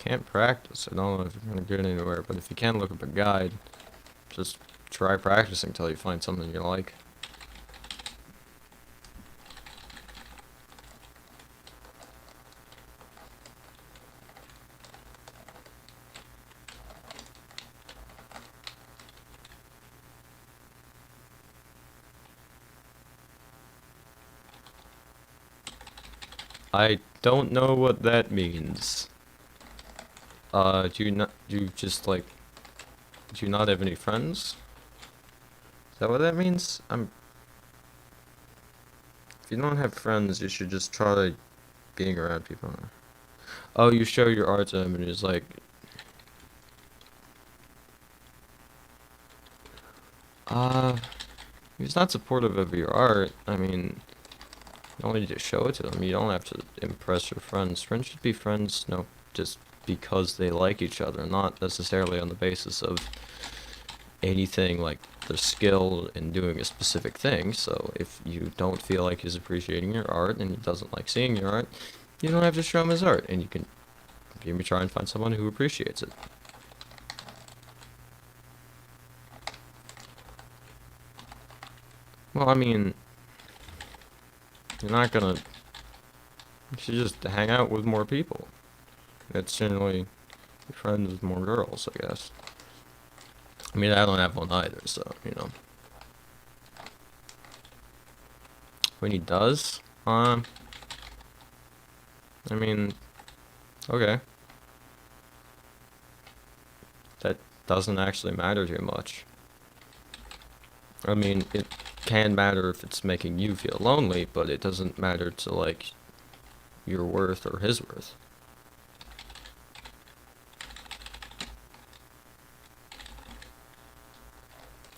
can't practice, I don't know if you're gonna get anywhere, but if you can look up a guide, just try practicing till you find something you like. I don't know what that means. Do you just like, do you not have any friends? Is that what that means? If you don't have friends, you should just try being around people. Oh, you show your art to him and he's like, uh, he's not supportive of your art. I mean, you only need to show it to them. You don't have to impress your friends. Friends should be friends, no, just because they like each other, not necessarily on the basis of anything like their skill in doing a specific thing. So if you don't feel like he's appreciating your art and he doesn't like seeing your art, you don't have to show him his art, and you can maybe try and find someone who appreciates it. Well, I mean, you're not gonna. You should just hang out with more people. It's generally be friends with more girls, I guess. I mean, I don't have one either, so, you know. When he does, I mean, okay. That doesn't actually matter too much. I mean, it can matter if it's making you feel lonely, but it doesn't matter to, like, your worth or his worth.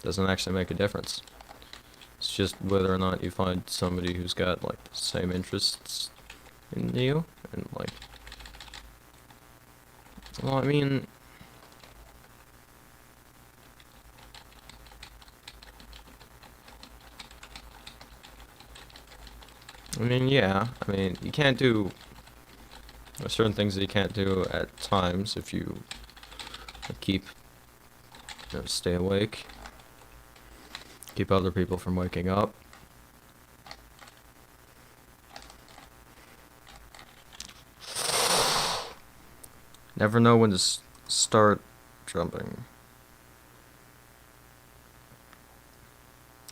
Doesn't actually make a difference. It's just whether or not you find somebody who's got, like, the same interests in you, and, like, well, yeah, I mean, you can't do, there's certain things that you can't do at times if you keep, stay awake, keep other people from waking up. Never know when to start jumping.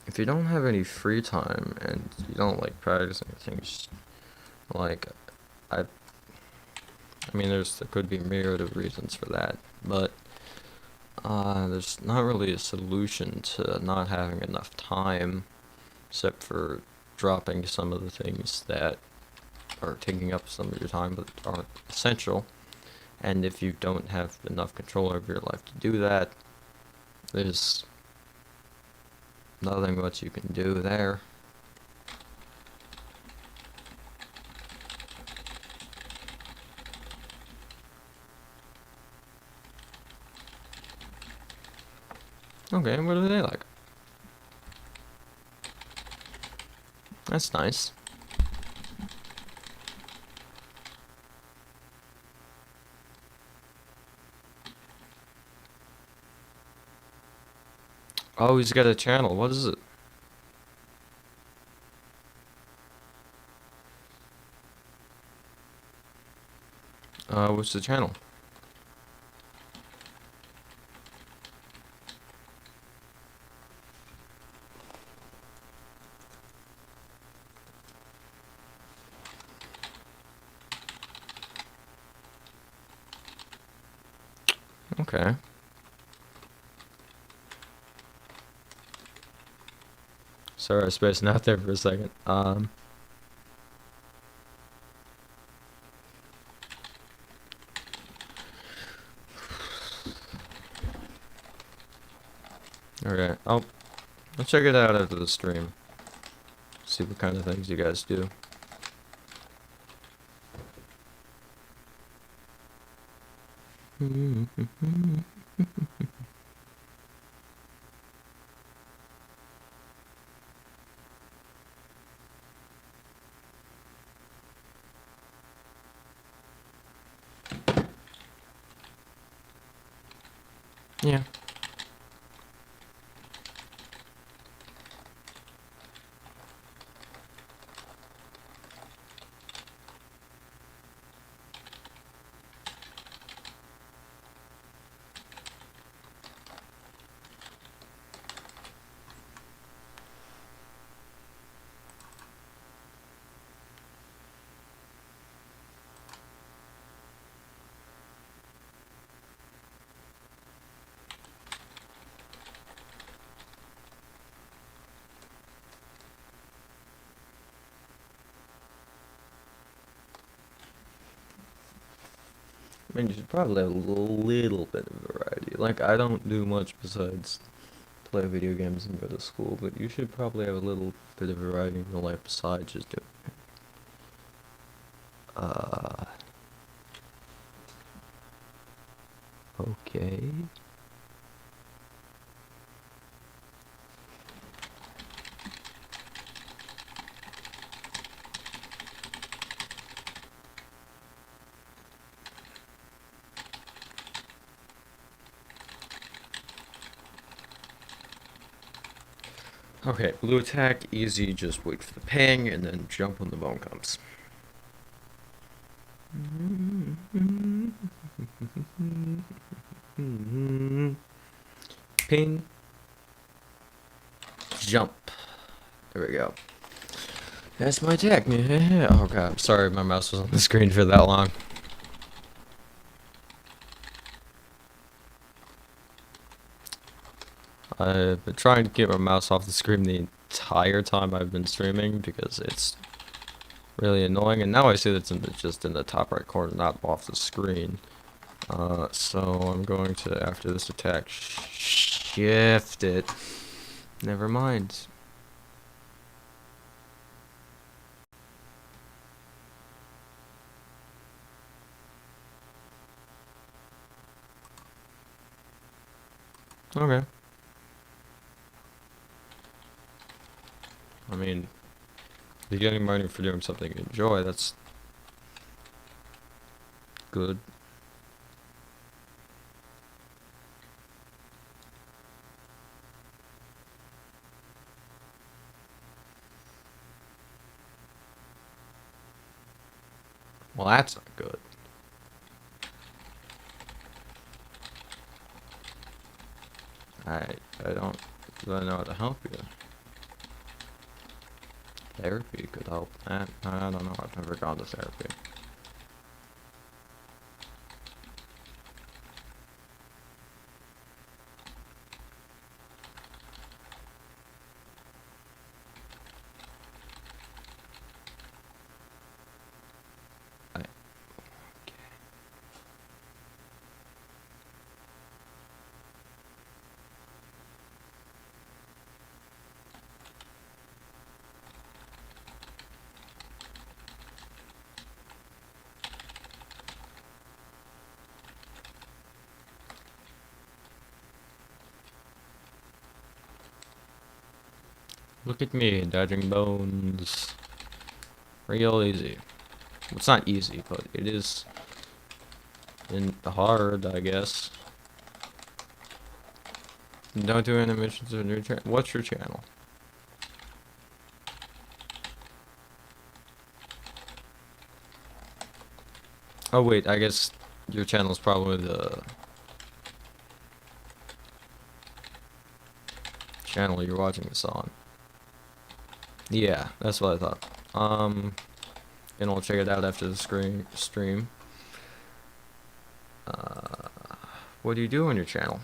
If you don't have any free time and you don't like practicing things, like, I, I mean, there could be a myriad of reasons for that, but there's not really a solution to not having enough time, except for dropping some of the things that are taking up some of your time but aren't essential. And if you don't have enough control over your life to do that, there's nothing much you can do there. Okay, what are they like? That's nice. Oh, he's got a channel. What is it? What's the channel? Okay. Sorry, I was spacing out there for a second. Okay. I'll check it out after the stream. See what kind of things you guys do. Yeah. I mean, you should probably have a little bit of variety. Like, I don't do much besides play video games and go to school, but you should probably have a little bit of variety in your life besides just doing. Uh, okay. Okay, blue attack, easy, just wait for the ping, and then jump when the bone comes. Ping, jump. There we go. That's my attack. Oh god, sorry my mouse was on the screen for that long. I've been trying to get my mouse off the screen the entire time I've been streaming because it's really annoying, and now I see that it's just in the top right corner, not off the screen. So I'm going to, after this attack, shift it. Never mind. Okay. I mean, if you're getting money for doing something you enjoy, that's good. Well, that's not good. I don't really know how to help you. Therapy could help. I don't know. I've never gone to therapy. I, okay. Look at me, dodging bones. Real easy. It's not easy, but it is hard, I guess. Don't do animations on your channel. What's your channel? Oh wait, I guess your channel is probably the channel you're watching this on. Yeah, that's what I thought. And I'll check it out after the stream. What do you do on your channel?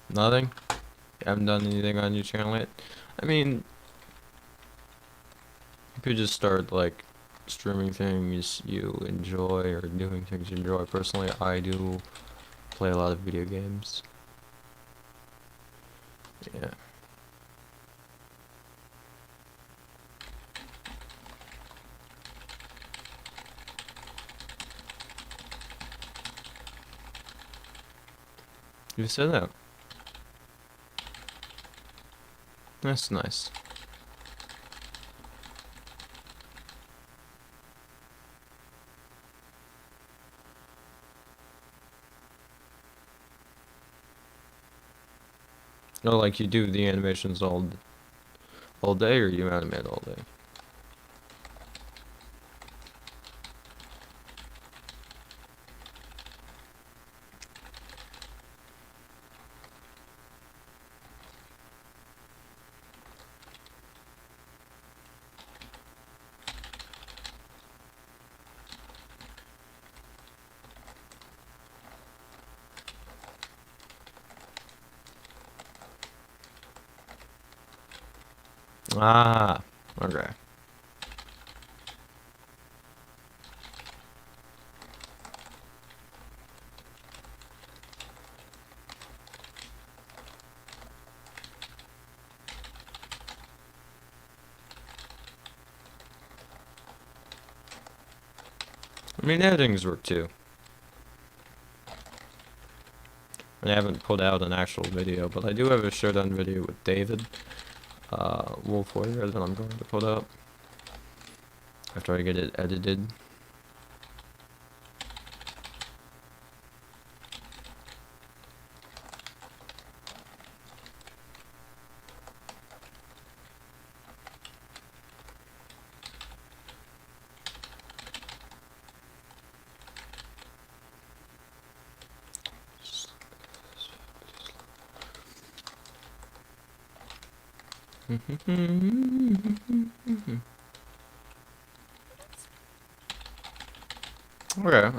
Nothing? You haven't done anything on your channel yet? I mean, you could just start, like, streaming things you enjoy or doing things you enjoy. Personally, I do play a lot of video games. Yeah. You said that. That's nice. No, like you do the animations all day, or you animate all day? Ah, okay. I mean, editing's work too. I haven't put out an actual video, but I do have a showdown video with David, Wolf Warrior, that I'm going to put up after I get it edited.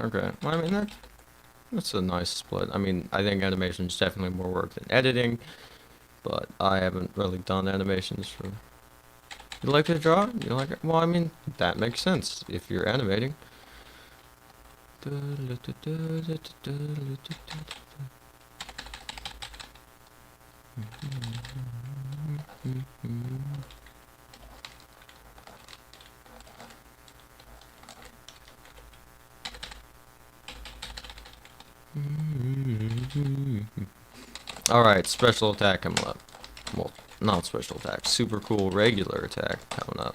Okay. Well, I mean, that's a nice split. I mean, I think animation is definitely more work than editing, but I haven't really done animations for... You like to draw? You like it? Well, I mean, that makes sense if you're animating. Alright, special attack coming up. Well, not special attack. Super cool regular attack coming up.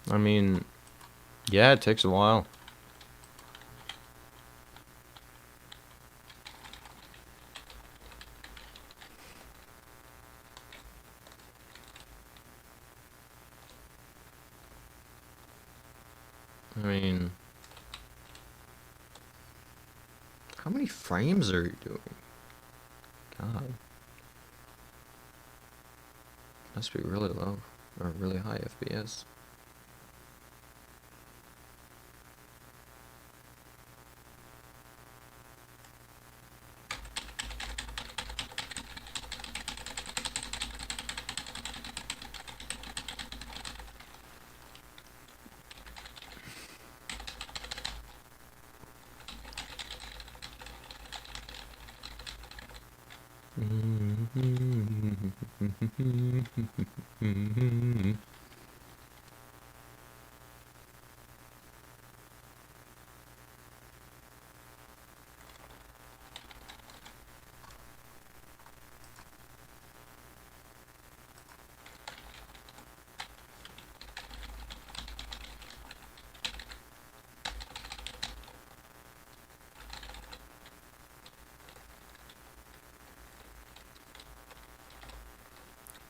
I mean, yeah, it takes a while. I mean, how many frames are you doing? God. Must be really low, or really high FPS.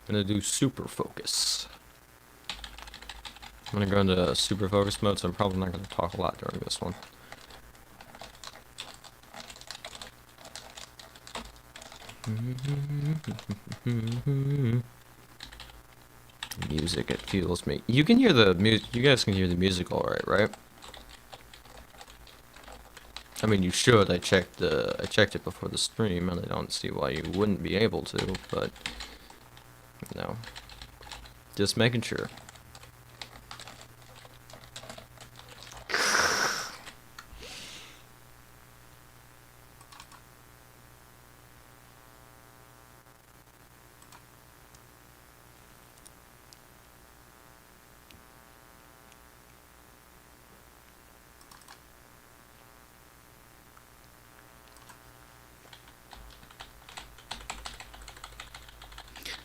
I'm gonna do super focus. I'm gonna go into super focus mode, so I'm probably not gonna talk a lot during this one. Music, it fuels me. You can hear the music. You guys can hear the music all right, right? I mean, you should. I checked it before the stream, and I don't see why you wouldn't be able to. But no, just making sure.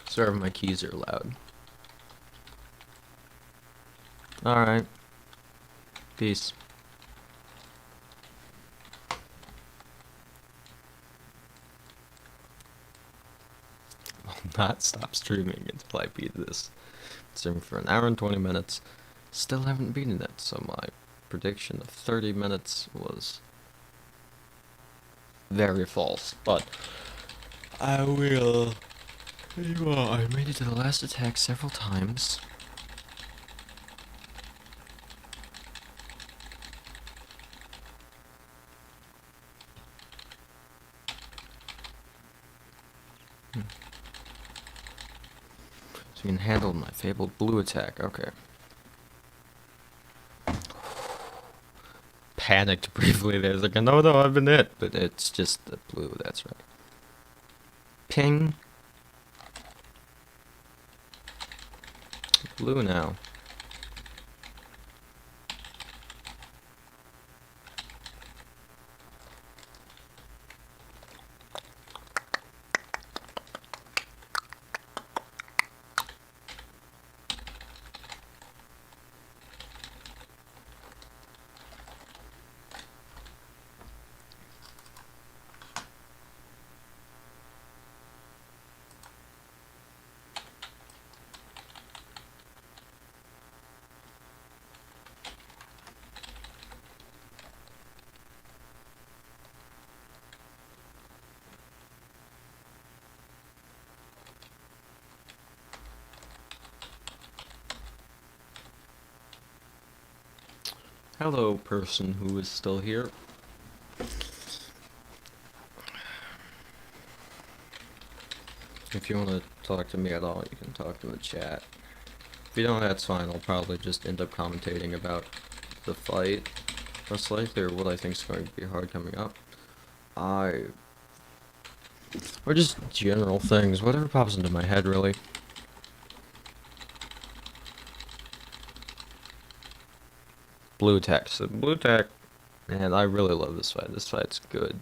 Sorry if my keys are loud. Alright. Peace. I'll not stop streaming until I beat this. Streaming for an hour and 20 minutes. Still haven't beaten it, so my prediction of 30 minutes was very false. But I will. I made it to the last attack several times. So you can handle my fabled blue attack. Okay. Panicked briefly there. It's like, no, I've been hit. But it's just the blue, that's right. Ping. Blue now. Hello, person who is still here. If you want to talk to me at all, you can talk to the chat. If you don't, that's fine. I'll probably just end up commentating about the fight, most likely, or what I think is going to be hard coming up. Or just general things, whatever pops into my head, really. Blue attack. So blue attack, and I really love this fight. This fight's good.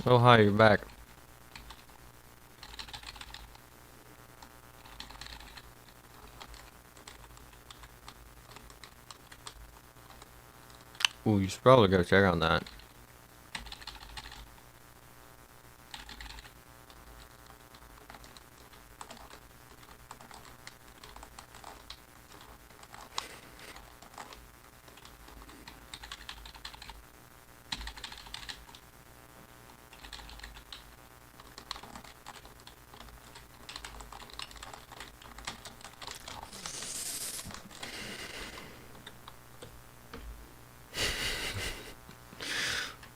Oh, hi, you're back. Ooh, you should probably go check on that.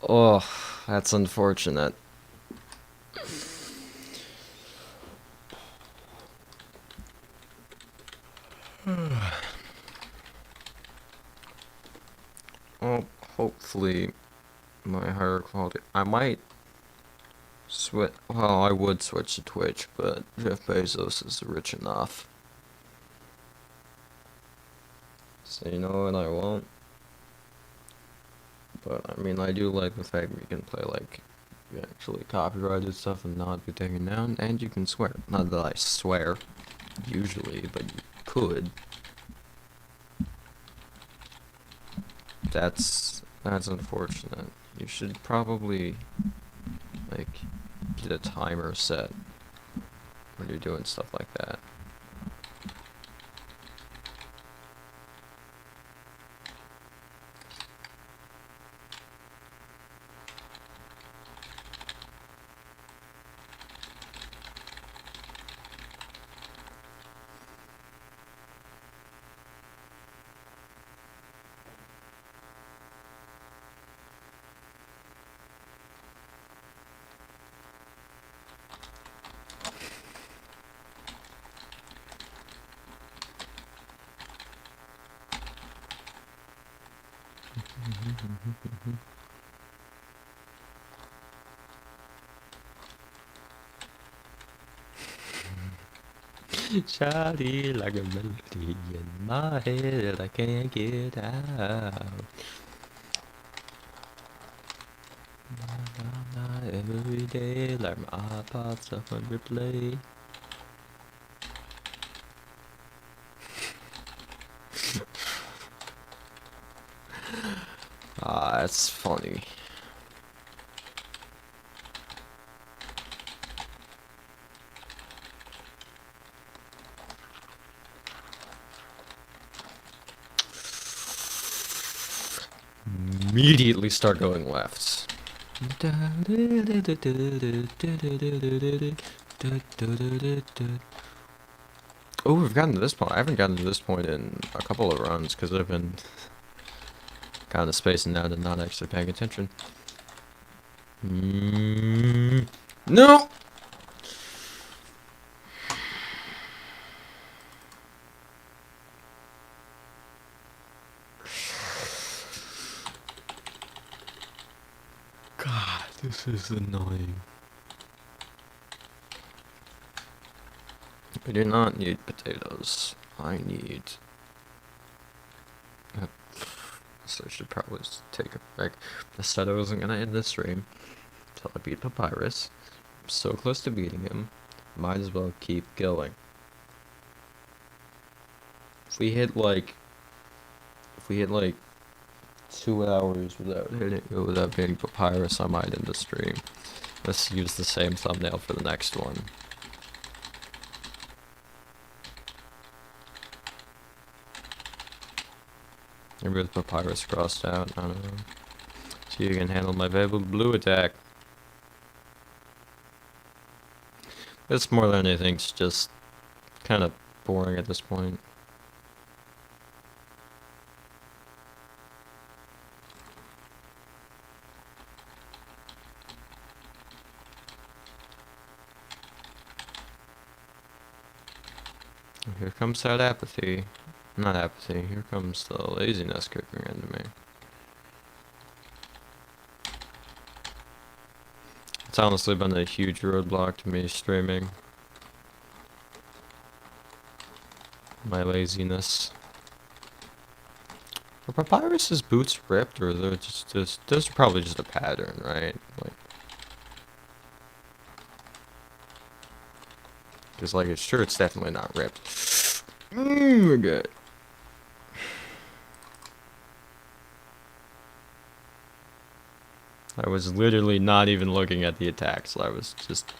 Oh, that's unfortunate. Well, hopefully my higher quality. I might switch. Well, I would switch to Twitch, but Jeff Bezos is rich enough. So you know what, I won't. But I mean, I do like the fact that you can play like actually copyrighted stuff and not be taken down, and you can swear. Not that I swear usually, but you could. That's unfortunate. You should probably like get a timer set when you're doing stuff like that. Shawty like a melody in my head I can't get out. Every day like my iPod's up on replay. Ah, that's funny. Immediately start going left. Oh, we've gotten to this point. I haven't gotten to this point in a couple of runs because I've been kind of spacing out and not actually paying attention. No! God, this is annoying. I do not need potatoes. I need... So I should probably just take it back. I said I wasn't gonna end this stream until I beat Papyrus. I'm so close to beating him. Might as well keep going. If we hit like 2 hours without beating Papyrus, I might end the stream. Let's use the same thumbnail for the next one. Maybe with Papyrus crossed out, I don't know. So you can handle my valuable blue attack. It's more than anything, it's just kind of boring at this point. Here comes that apathy. Not apathy, here comes the laziness kicking into me. It's honestly been a huge roadblock to me streaming. My laziness. Are Papyrus's boots ripped, or they're just those are probably just a pattern, right? Like, because like it's sure it's definitely not ripped. We're good. I was literally not even looking at the attacks. I was just...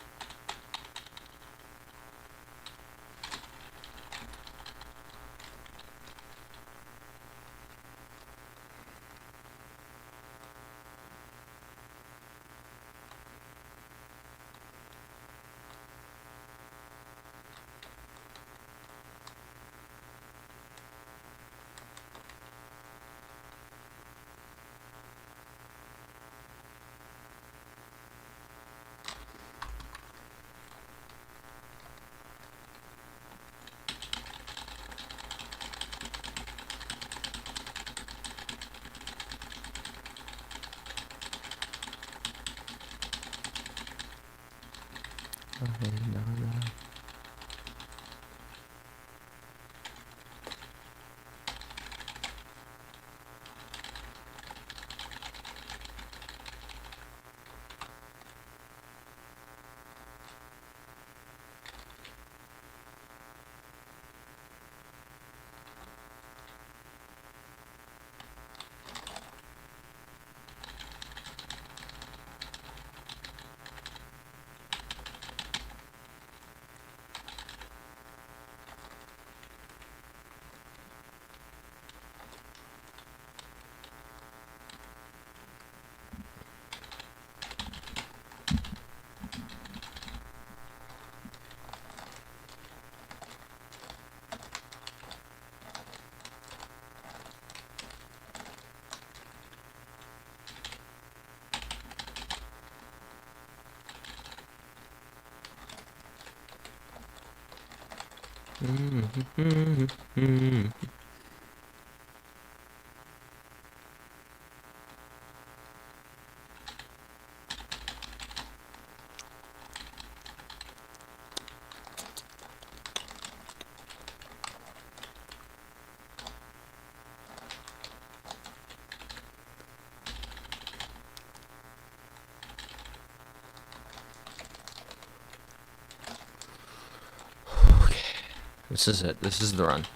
This is it. This is the run.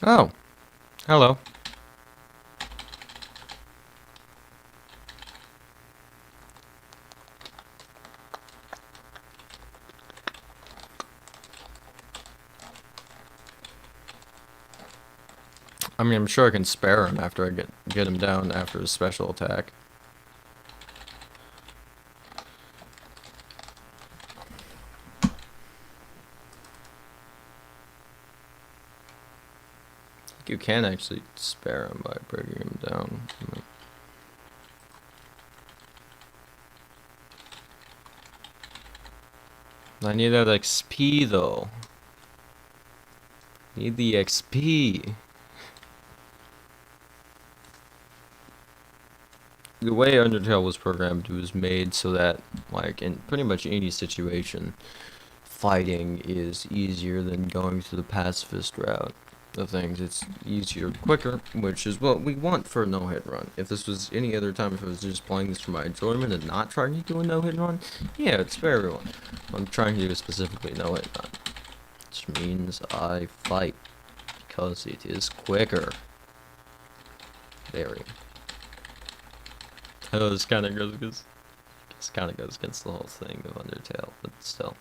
Oh. Hello. I mean, I'm sure I can spare him after I get him down after his special attack. I think you can actually spare him by bringing him down. I need that XP though. Need the XP. The way Undertale was programmed, it was made so that, like, in pretty much any situation, fighting is easier than going through the pacifist route of things. It's easier, quicker, which is what we want for a no-hit run. If this was any other time, if I was just playing this for my enjoyment and not trying to do a no-hit run, yeah, it's for everyone. I'm trying to do specifically no-hit run, which means I fight, because it is quicker. Very. I know this kind of goes against the whole thing of Undertale, but still.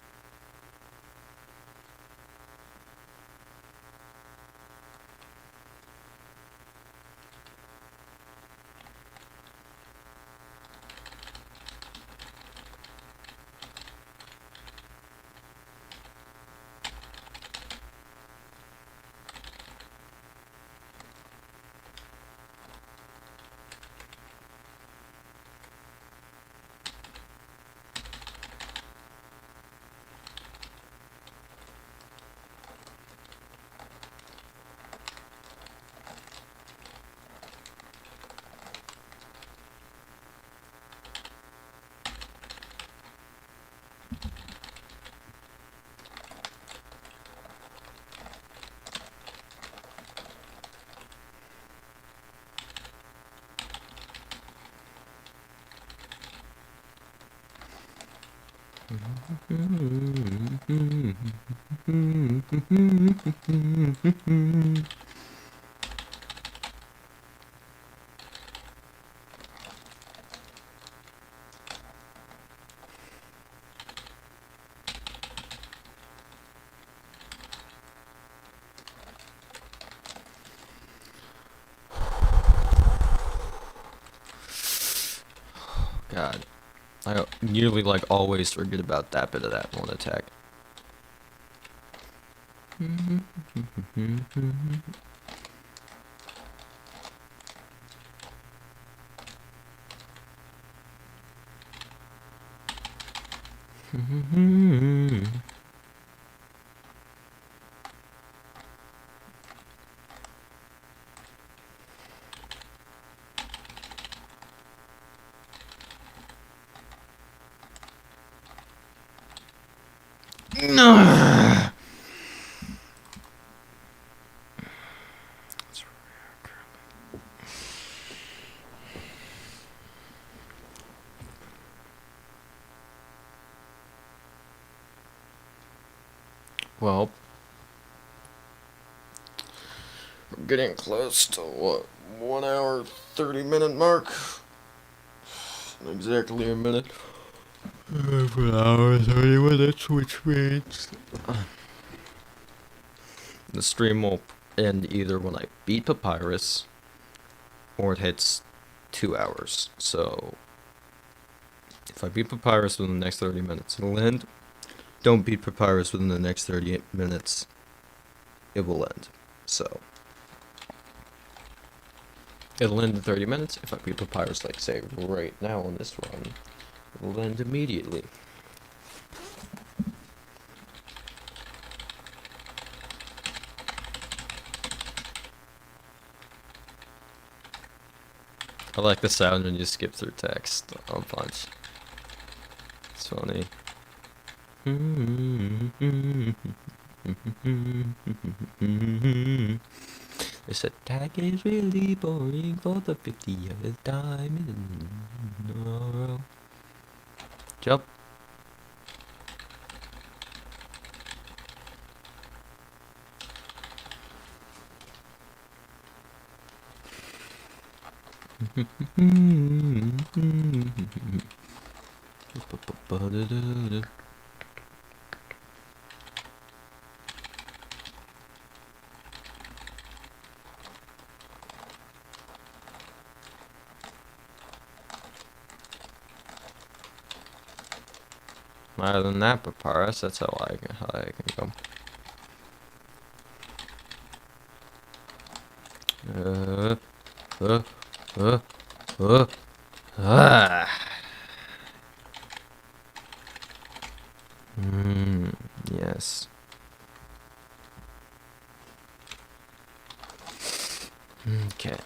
God, I nearly like always forget about that bit of that one attack. No. Well, we're getting close to what, 1 hour 30-minute mark? Exactly a minute. 1 hour 30 minutes, which means the stream will end either when I beat Papyrus or it hits 2 hours. So if I beat Papyrus within the next 30 minutes, it'll end. Don't beat Papyrus within the next 30 minutes, it will end. So it'll end in 30 minutes. If I beat Papyrus, like say right now on this run, it will end immediately. I like the sound when you skip through text a bunch. It's funny. This attack is really boring for the 50th time in a row. Jump. Other than that, papyrus, that's how I can go. Uh, uh, ah. Yes. Okay.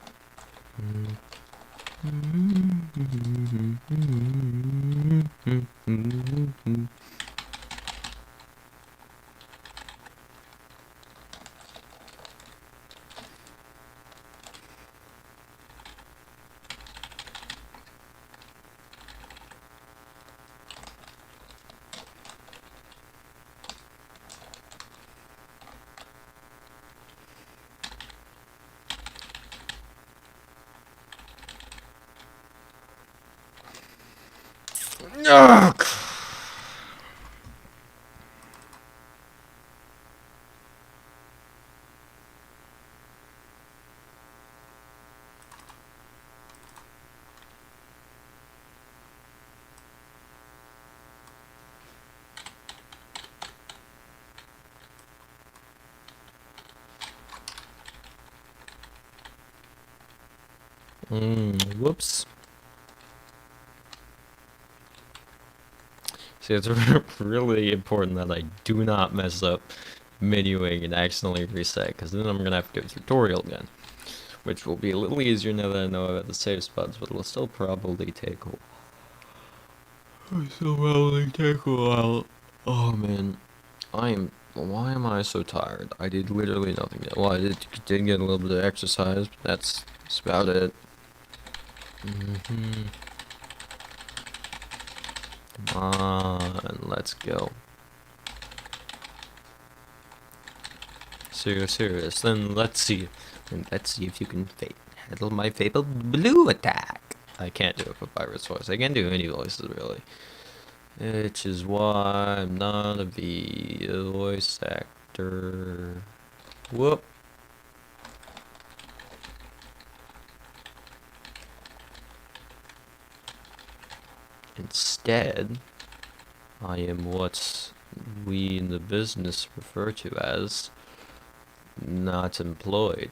Ugh. Whoops. See, it's really important that I do not mess up menuing and accidentally reset, because then I'm gonna have to go through tutorial again, which will be a little easier now that I know about the save spots, but it'll still probably take a while. Oh man, why am I so tired? I did literally nothing yet. Well, I did get a little bit of exercise, but that's about it. Come on, let's go. Serious. Then let's see. If you can handle my fatal blue attack. I can't do a papyrus voice. I can't do any voices really. Which is why I'm not a voice actor. Whoop. Instead, I am what we in the business refer to as not employed.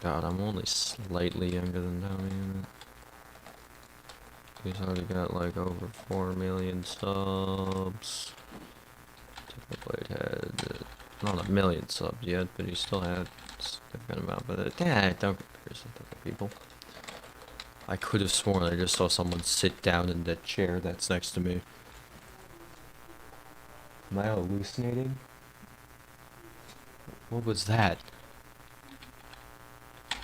God, I'm only slightly younger than Downey. He's already got like over 4 million subs. Blade had not a million subs yet, but he still had a significant amount. But yeah, don't comparison to other people. I could have sworn I just saw someone sit down in the chair that's next to me. Am I hallucinating? What was that?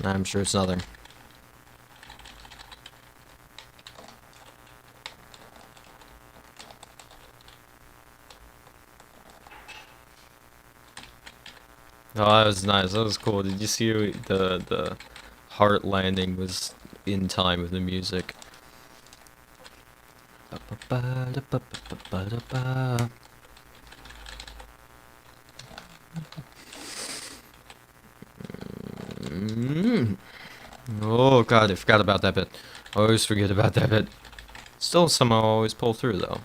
I'm sure it's nothing. Oh, that was nice. That was cool. Did you see the heart landing was in time with the music? Oh god, I forgot about that bit. I always forget about that bit. Still somehow always pull through though.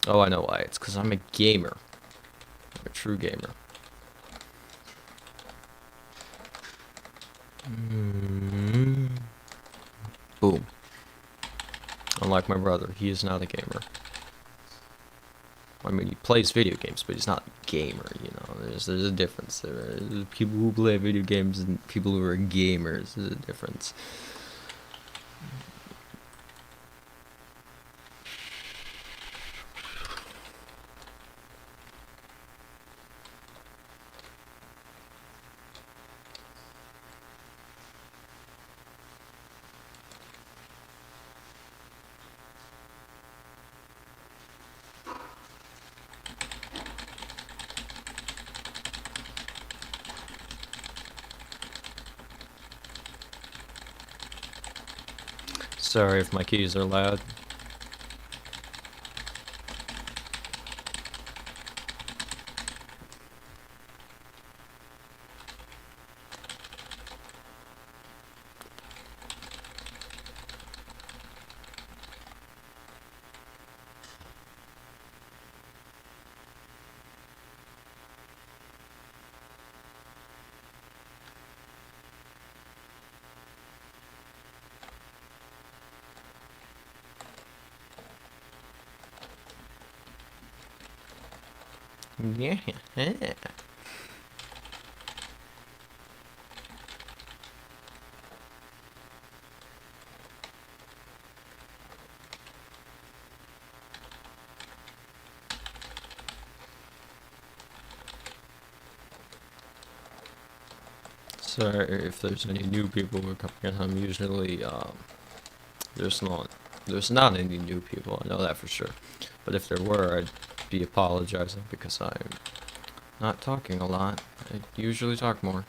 Oh, I know why. It's because I'm a gamer. I'm a true gamer. Boom. Unlike my brother, he is not a gamer. I mean, he plays video games, but he's not a gamer, you know. There's a difference there. There's people who play video games and people who are gamers. There's a difference. Sorry if my keys are loud. Yeah. Sorry if there's any new people who are coming in. I'm usually there's not any new people. I know that for sure. But if there were, I'd be apologizing because I'm not talking a lot. I usually talk more.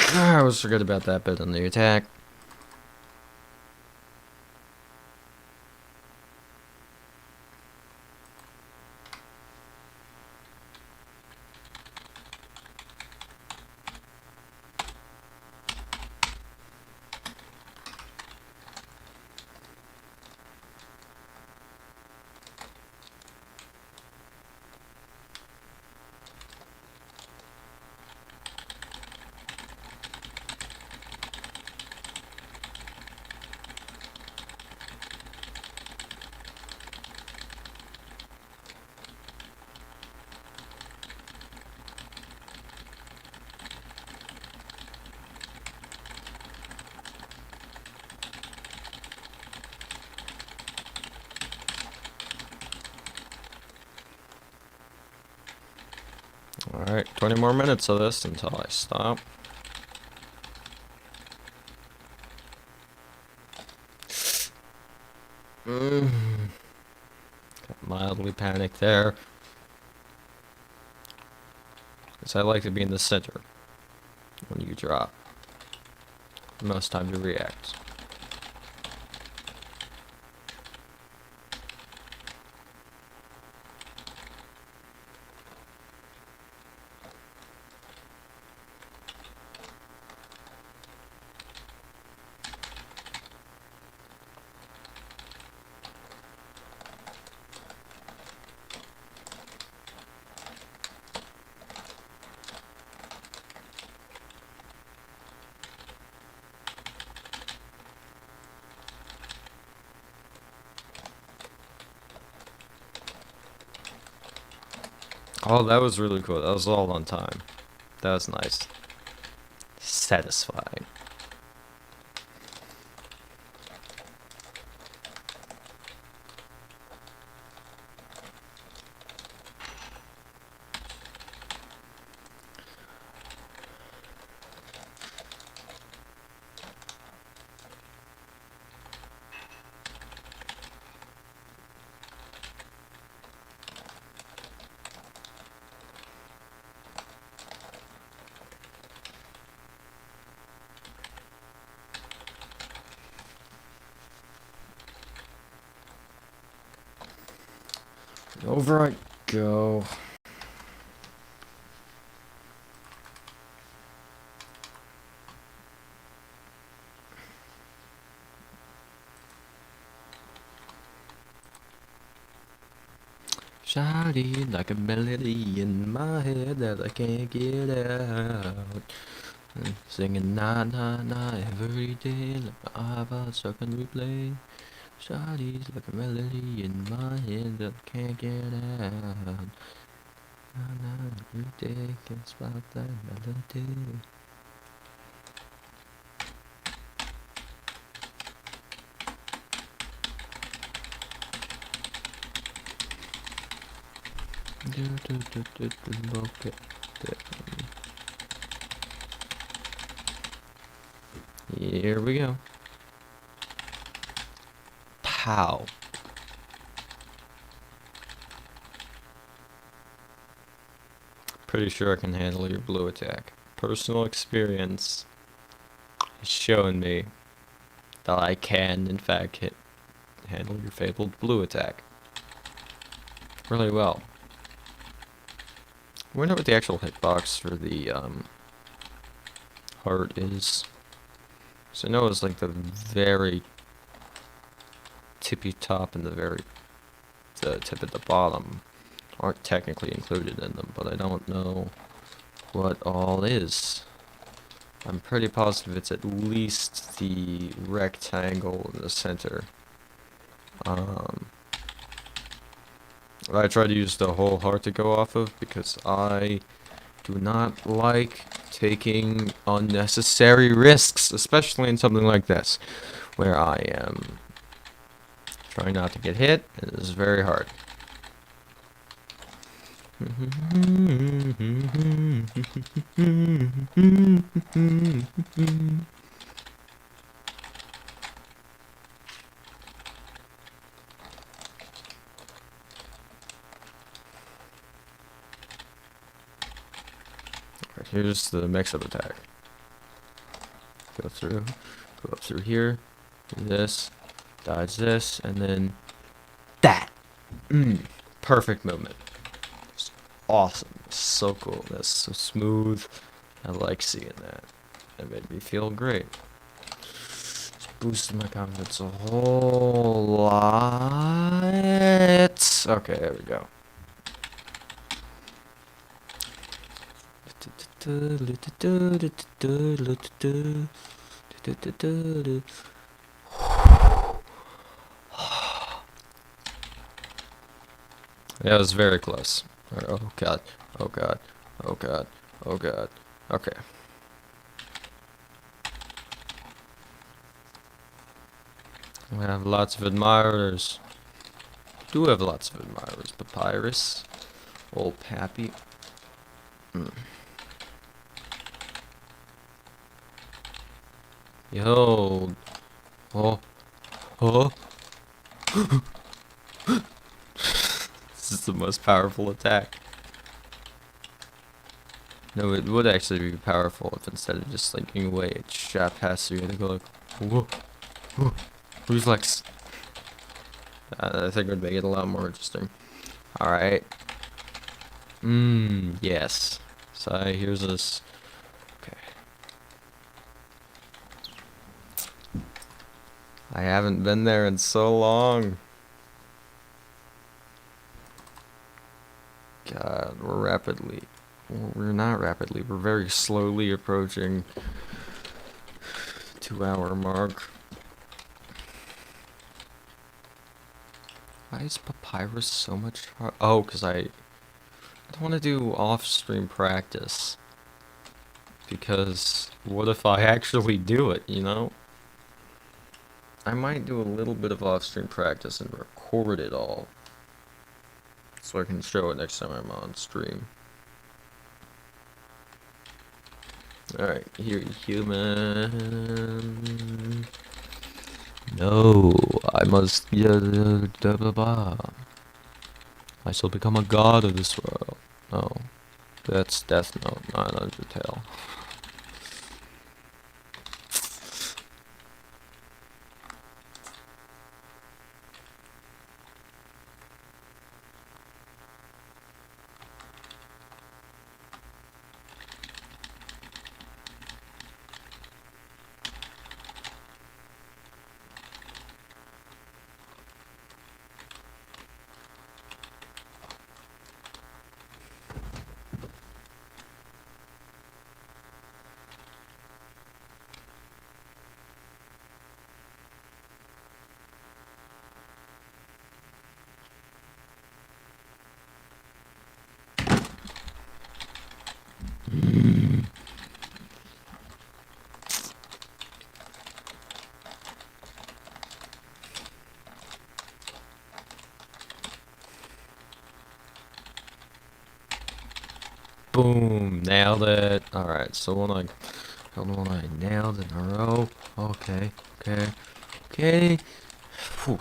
I always forget about that bit on the attack. Alright, 20 more minutes of this until I stop. Got mildly panicked there. Because I like to be in the center when you drop. Most time to react. Oh, that was really cool. That was all on time. That was nice. Satisfying. Over I go. Shouting like a melody in my head that I can't get out. Singing na na na every day like my iPod stuck on replay. Shawty's like a melody in my head that I can't get out. Na, na, Ridiculous about that melody. Okay. Here we go. Pow. Pretty sure I can handle your blue attack. Personal experience has shown me that I can, in fact, handle your fabled blue attack really well. I wonder what the actual hitbox for the heart is. So I know it's like the very tippy top and the tip at the bottom aren't technically included in them, but I don't know what all is. I'm pretty positive it's at least the rectangle in the center. I try to use the whole heart to go off of because I do not like taking unnecessary risks, especially in something like this, where I am trying not to get hit. It is very hard. Right, here's the mix-up attack. Go through, go up through here, do this, dodge this, and then that. Perfect movement. It's awesome. It's so cool. That's so smooth. I like seeing that. It made me feel great. It's boosted my confidence a whole lot. Okay, there we go. Yeah, it was very close. Oh god. Oh god. Oh god. Oh god. Okay. We have lots of admirers. Do have lots of admirers. Papyrus. Old Pappy. Yo. Oh. Oh. This is the most powerful attack. No, it would actually be powerful if instead of just slinking away, it shot past you and go like, whoa, whoa, reflex. I think it would make it a lot more interesting. Alright. Yes. So here's this. Okay. I haven't been there in so long. God, we're not rapidly, we're very slowly approaching 2-hour mark. Why is Papyrus so much hard? Oh, because I don't want to do off-stream practice. Because what if I actually do it, you know? I might do a little bit of off-stream practice and record it all. So I can show it next time I'm on stream. Alright, here, human. No, I must. Blah, blah, blah. I shall become a god of this world. No, that's Death Note, not Undertale. Boom, nailed it. Alright, so when I nailed in a row. Okay, okay, okay. Whew.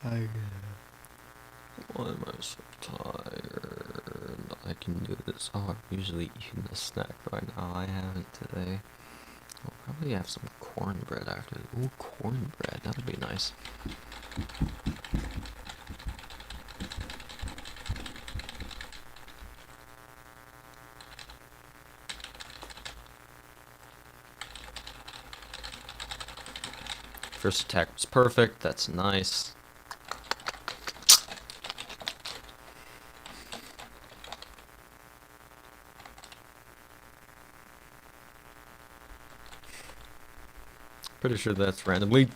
I Why am I so tired? I can do this. Oh, I'm usually eating a snack right now. I haven't today. I'll probably have some cornbread after. Ooh, cornbread. That'll be nice. First attack was perfect. That's nice. Pretty sure that's randomly.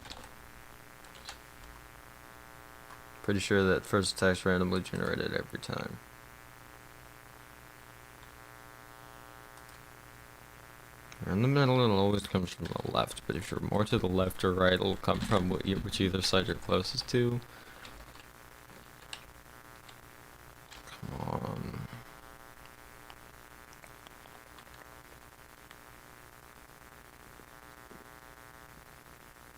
Pretty sure that first attack's randomly generated every time. In the middle, it always comes from the left, but if you're more to the left or right, it'll come from which either side you're closest to. Come on.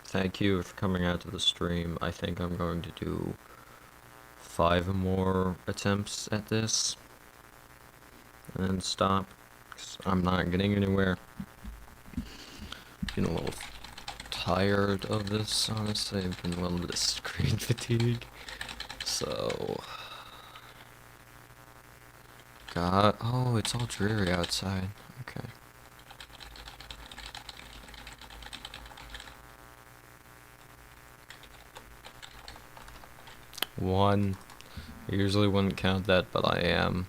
Thank you for coming out to the stream. I think I'm going to do 5 more attempts at this and then stop, 'cause I'm not getting anywhere. Getting a little tired of this, honestly. I've been a little bit of screen fatigue. So, God, oh, it's all dreary outside. Okay. One. I usually wouldn't count that, but I am.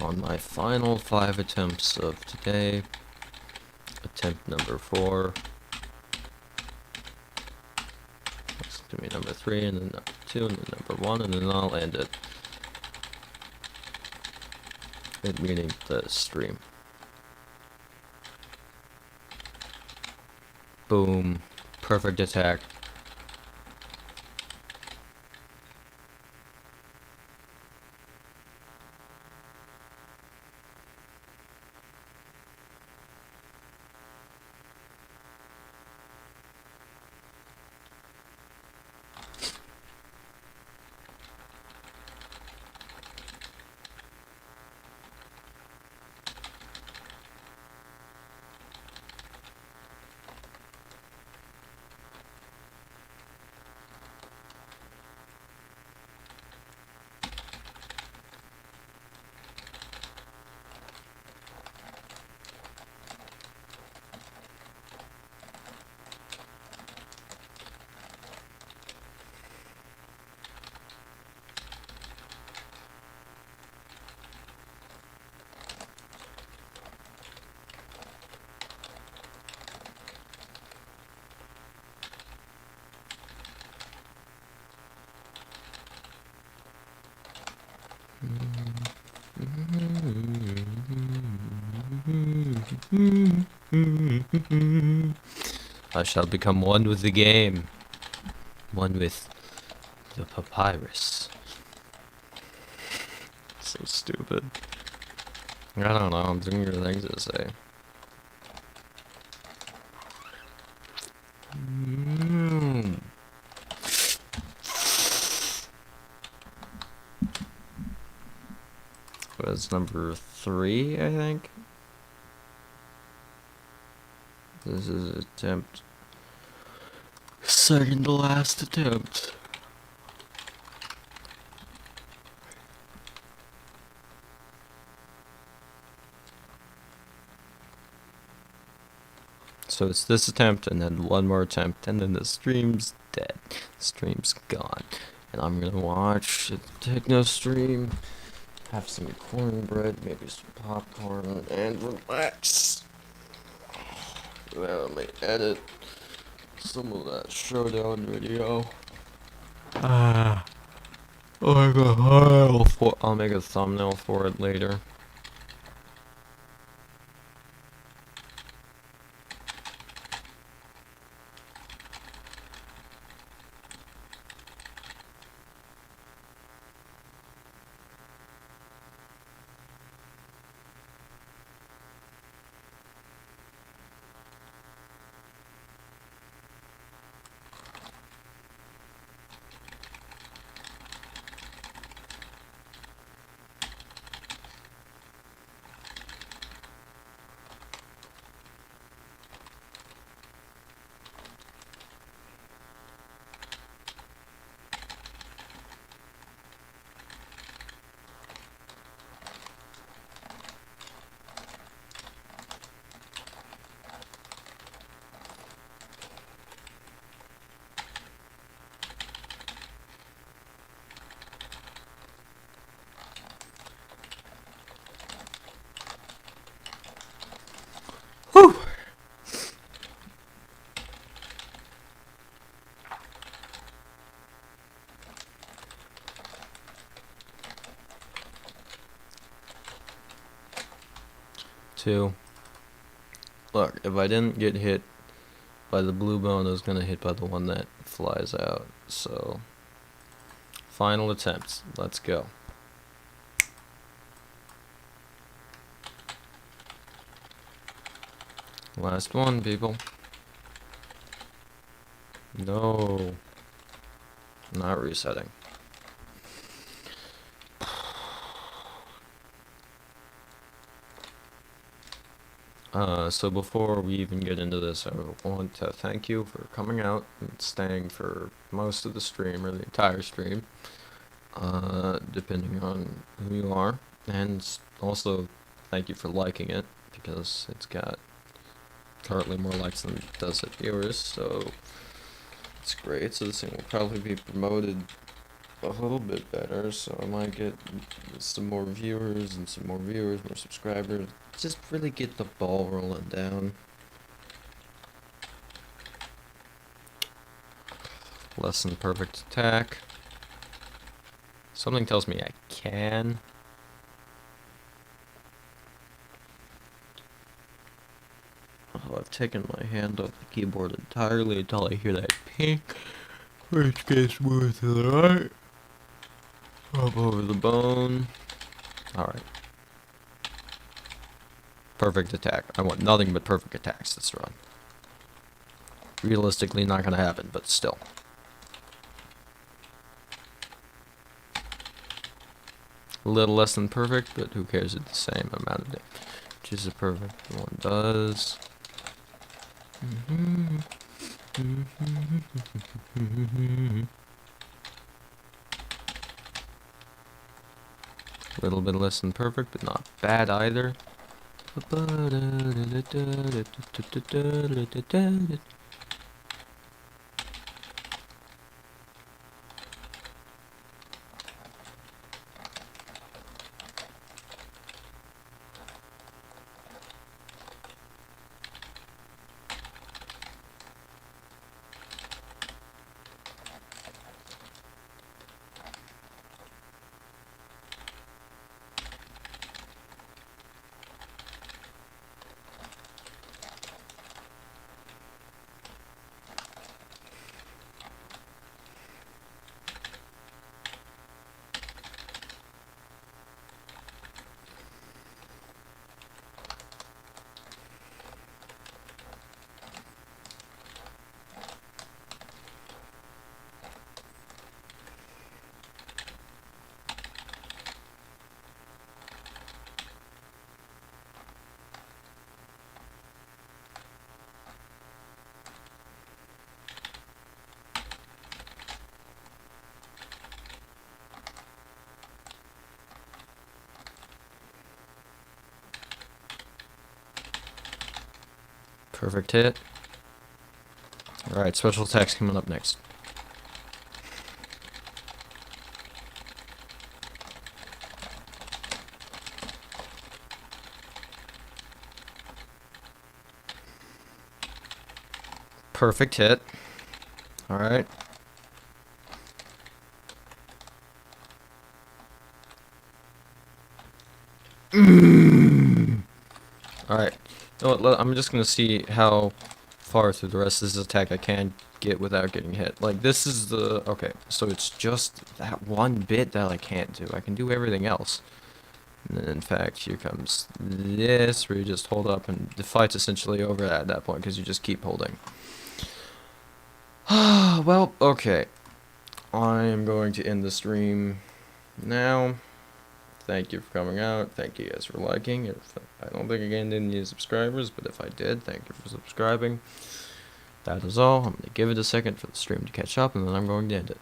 On my final 5 attempts of today, attempt number 4, that's gonna be number 3, and then number 2, and then number 1, and then I'll end it. It meaning the stream. Boom. Perfect attack. I shall become one with the game. One with the papyrus. So stupid. I don't know, I'm thinking of things to say. Was number 3, I think. This is attempt. Second to last attempt. So it's this attempt, and then one more attempt, and then the stream's dead. The stream's gone. And I'm gonna watch a techno stream, have some cornbread, maybe some popcorn, and relax. Let me edit some of that showdown video. I'll make a thumbnail for it later. Whew! Two. Look, if I didn't get hit by the blue bone, I was gonna hit by the one that flies out. So, final attempts. Let's go. Last one, people. No. Not resetting. So before we even get into this, I want to thank you for coming out and staying for most of the stream, or the entire stream, depending on who you are. And also, thank you for liking it, because it's got currently more likes than it does at viewers, so it's great. So this thing will probably be promoted a little bit better, so I might get some more viewers and some more viewers, more subscribers. Just really get the ball rolling down. Less than perfect attack. Something tells me I can. Oh, I've taken my hand off the keyboard entirely until I hear that ping, which gets smooth to the right. Up over the bone. Alright. Perfect attack. I want nothing but perfect attacks this run. Realistically, not gonna happen, but still. A little less than perfect, but who cares? It's the same amount of damage. Which is a perfect one does. A little bit less than perfect, but not bad either. Perfect hit. Alright, special attacks coming up next. Perfect hit. Alright. Alright. You know what, I'm just gonna see how far through the rest of this attack I can get without getting hit. Like, this is the... Okay, so it's just that one bit that I can't do. I can do everything else. And then, in fact, here comes this, where you just hold up, and the fight's essentially over at that point, because you just keep holding. Well, okay. I am going to end the stream now. Thank you for coming out. Thank you guys for liking. I don't think I gained any subscribers, but if I did, thank you for subscribing. That is all. I'm going to give it a second for the stream to catch up, and then I'm going to end it.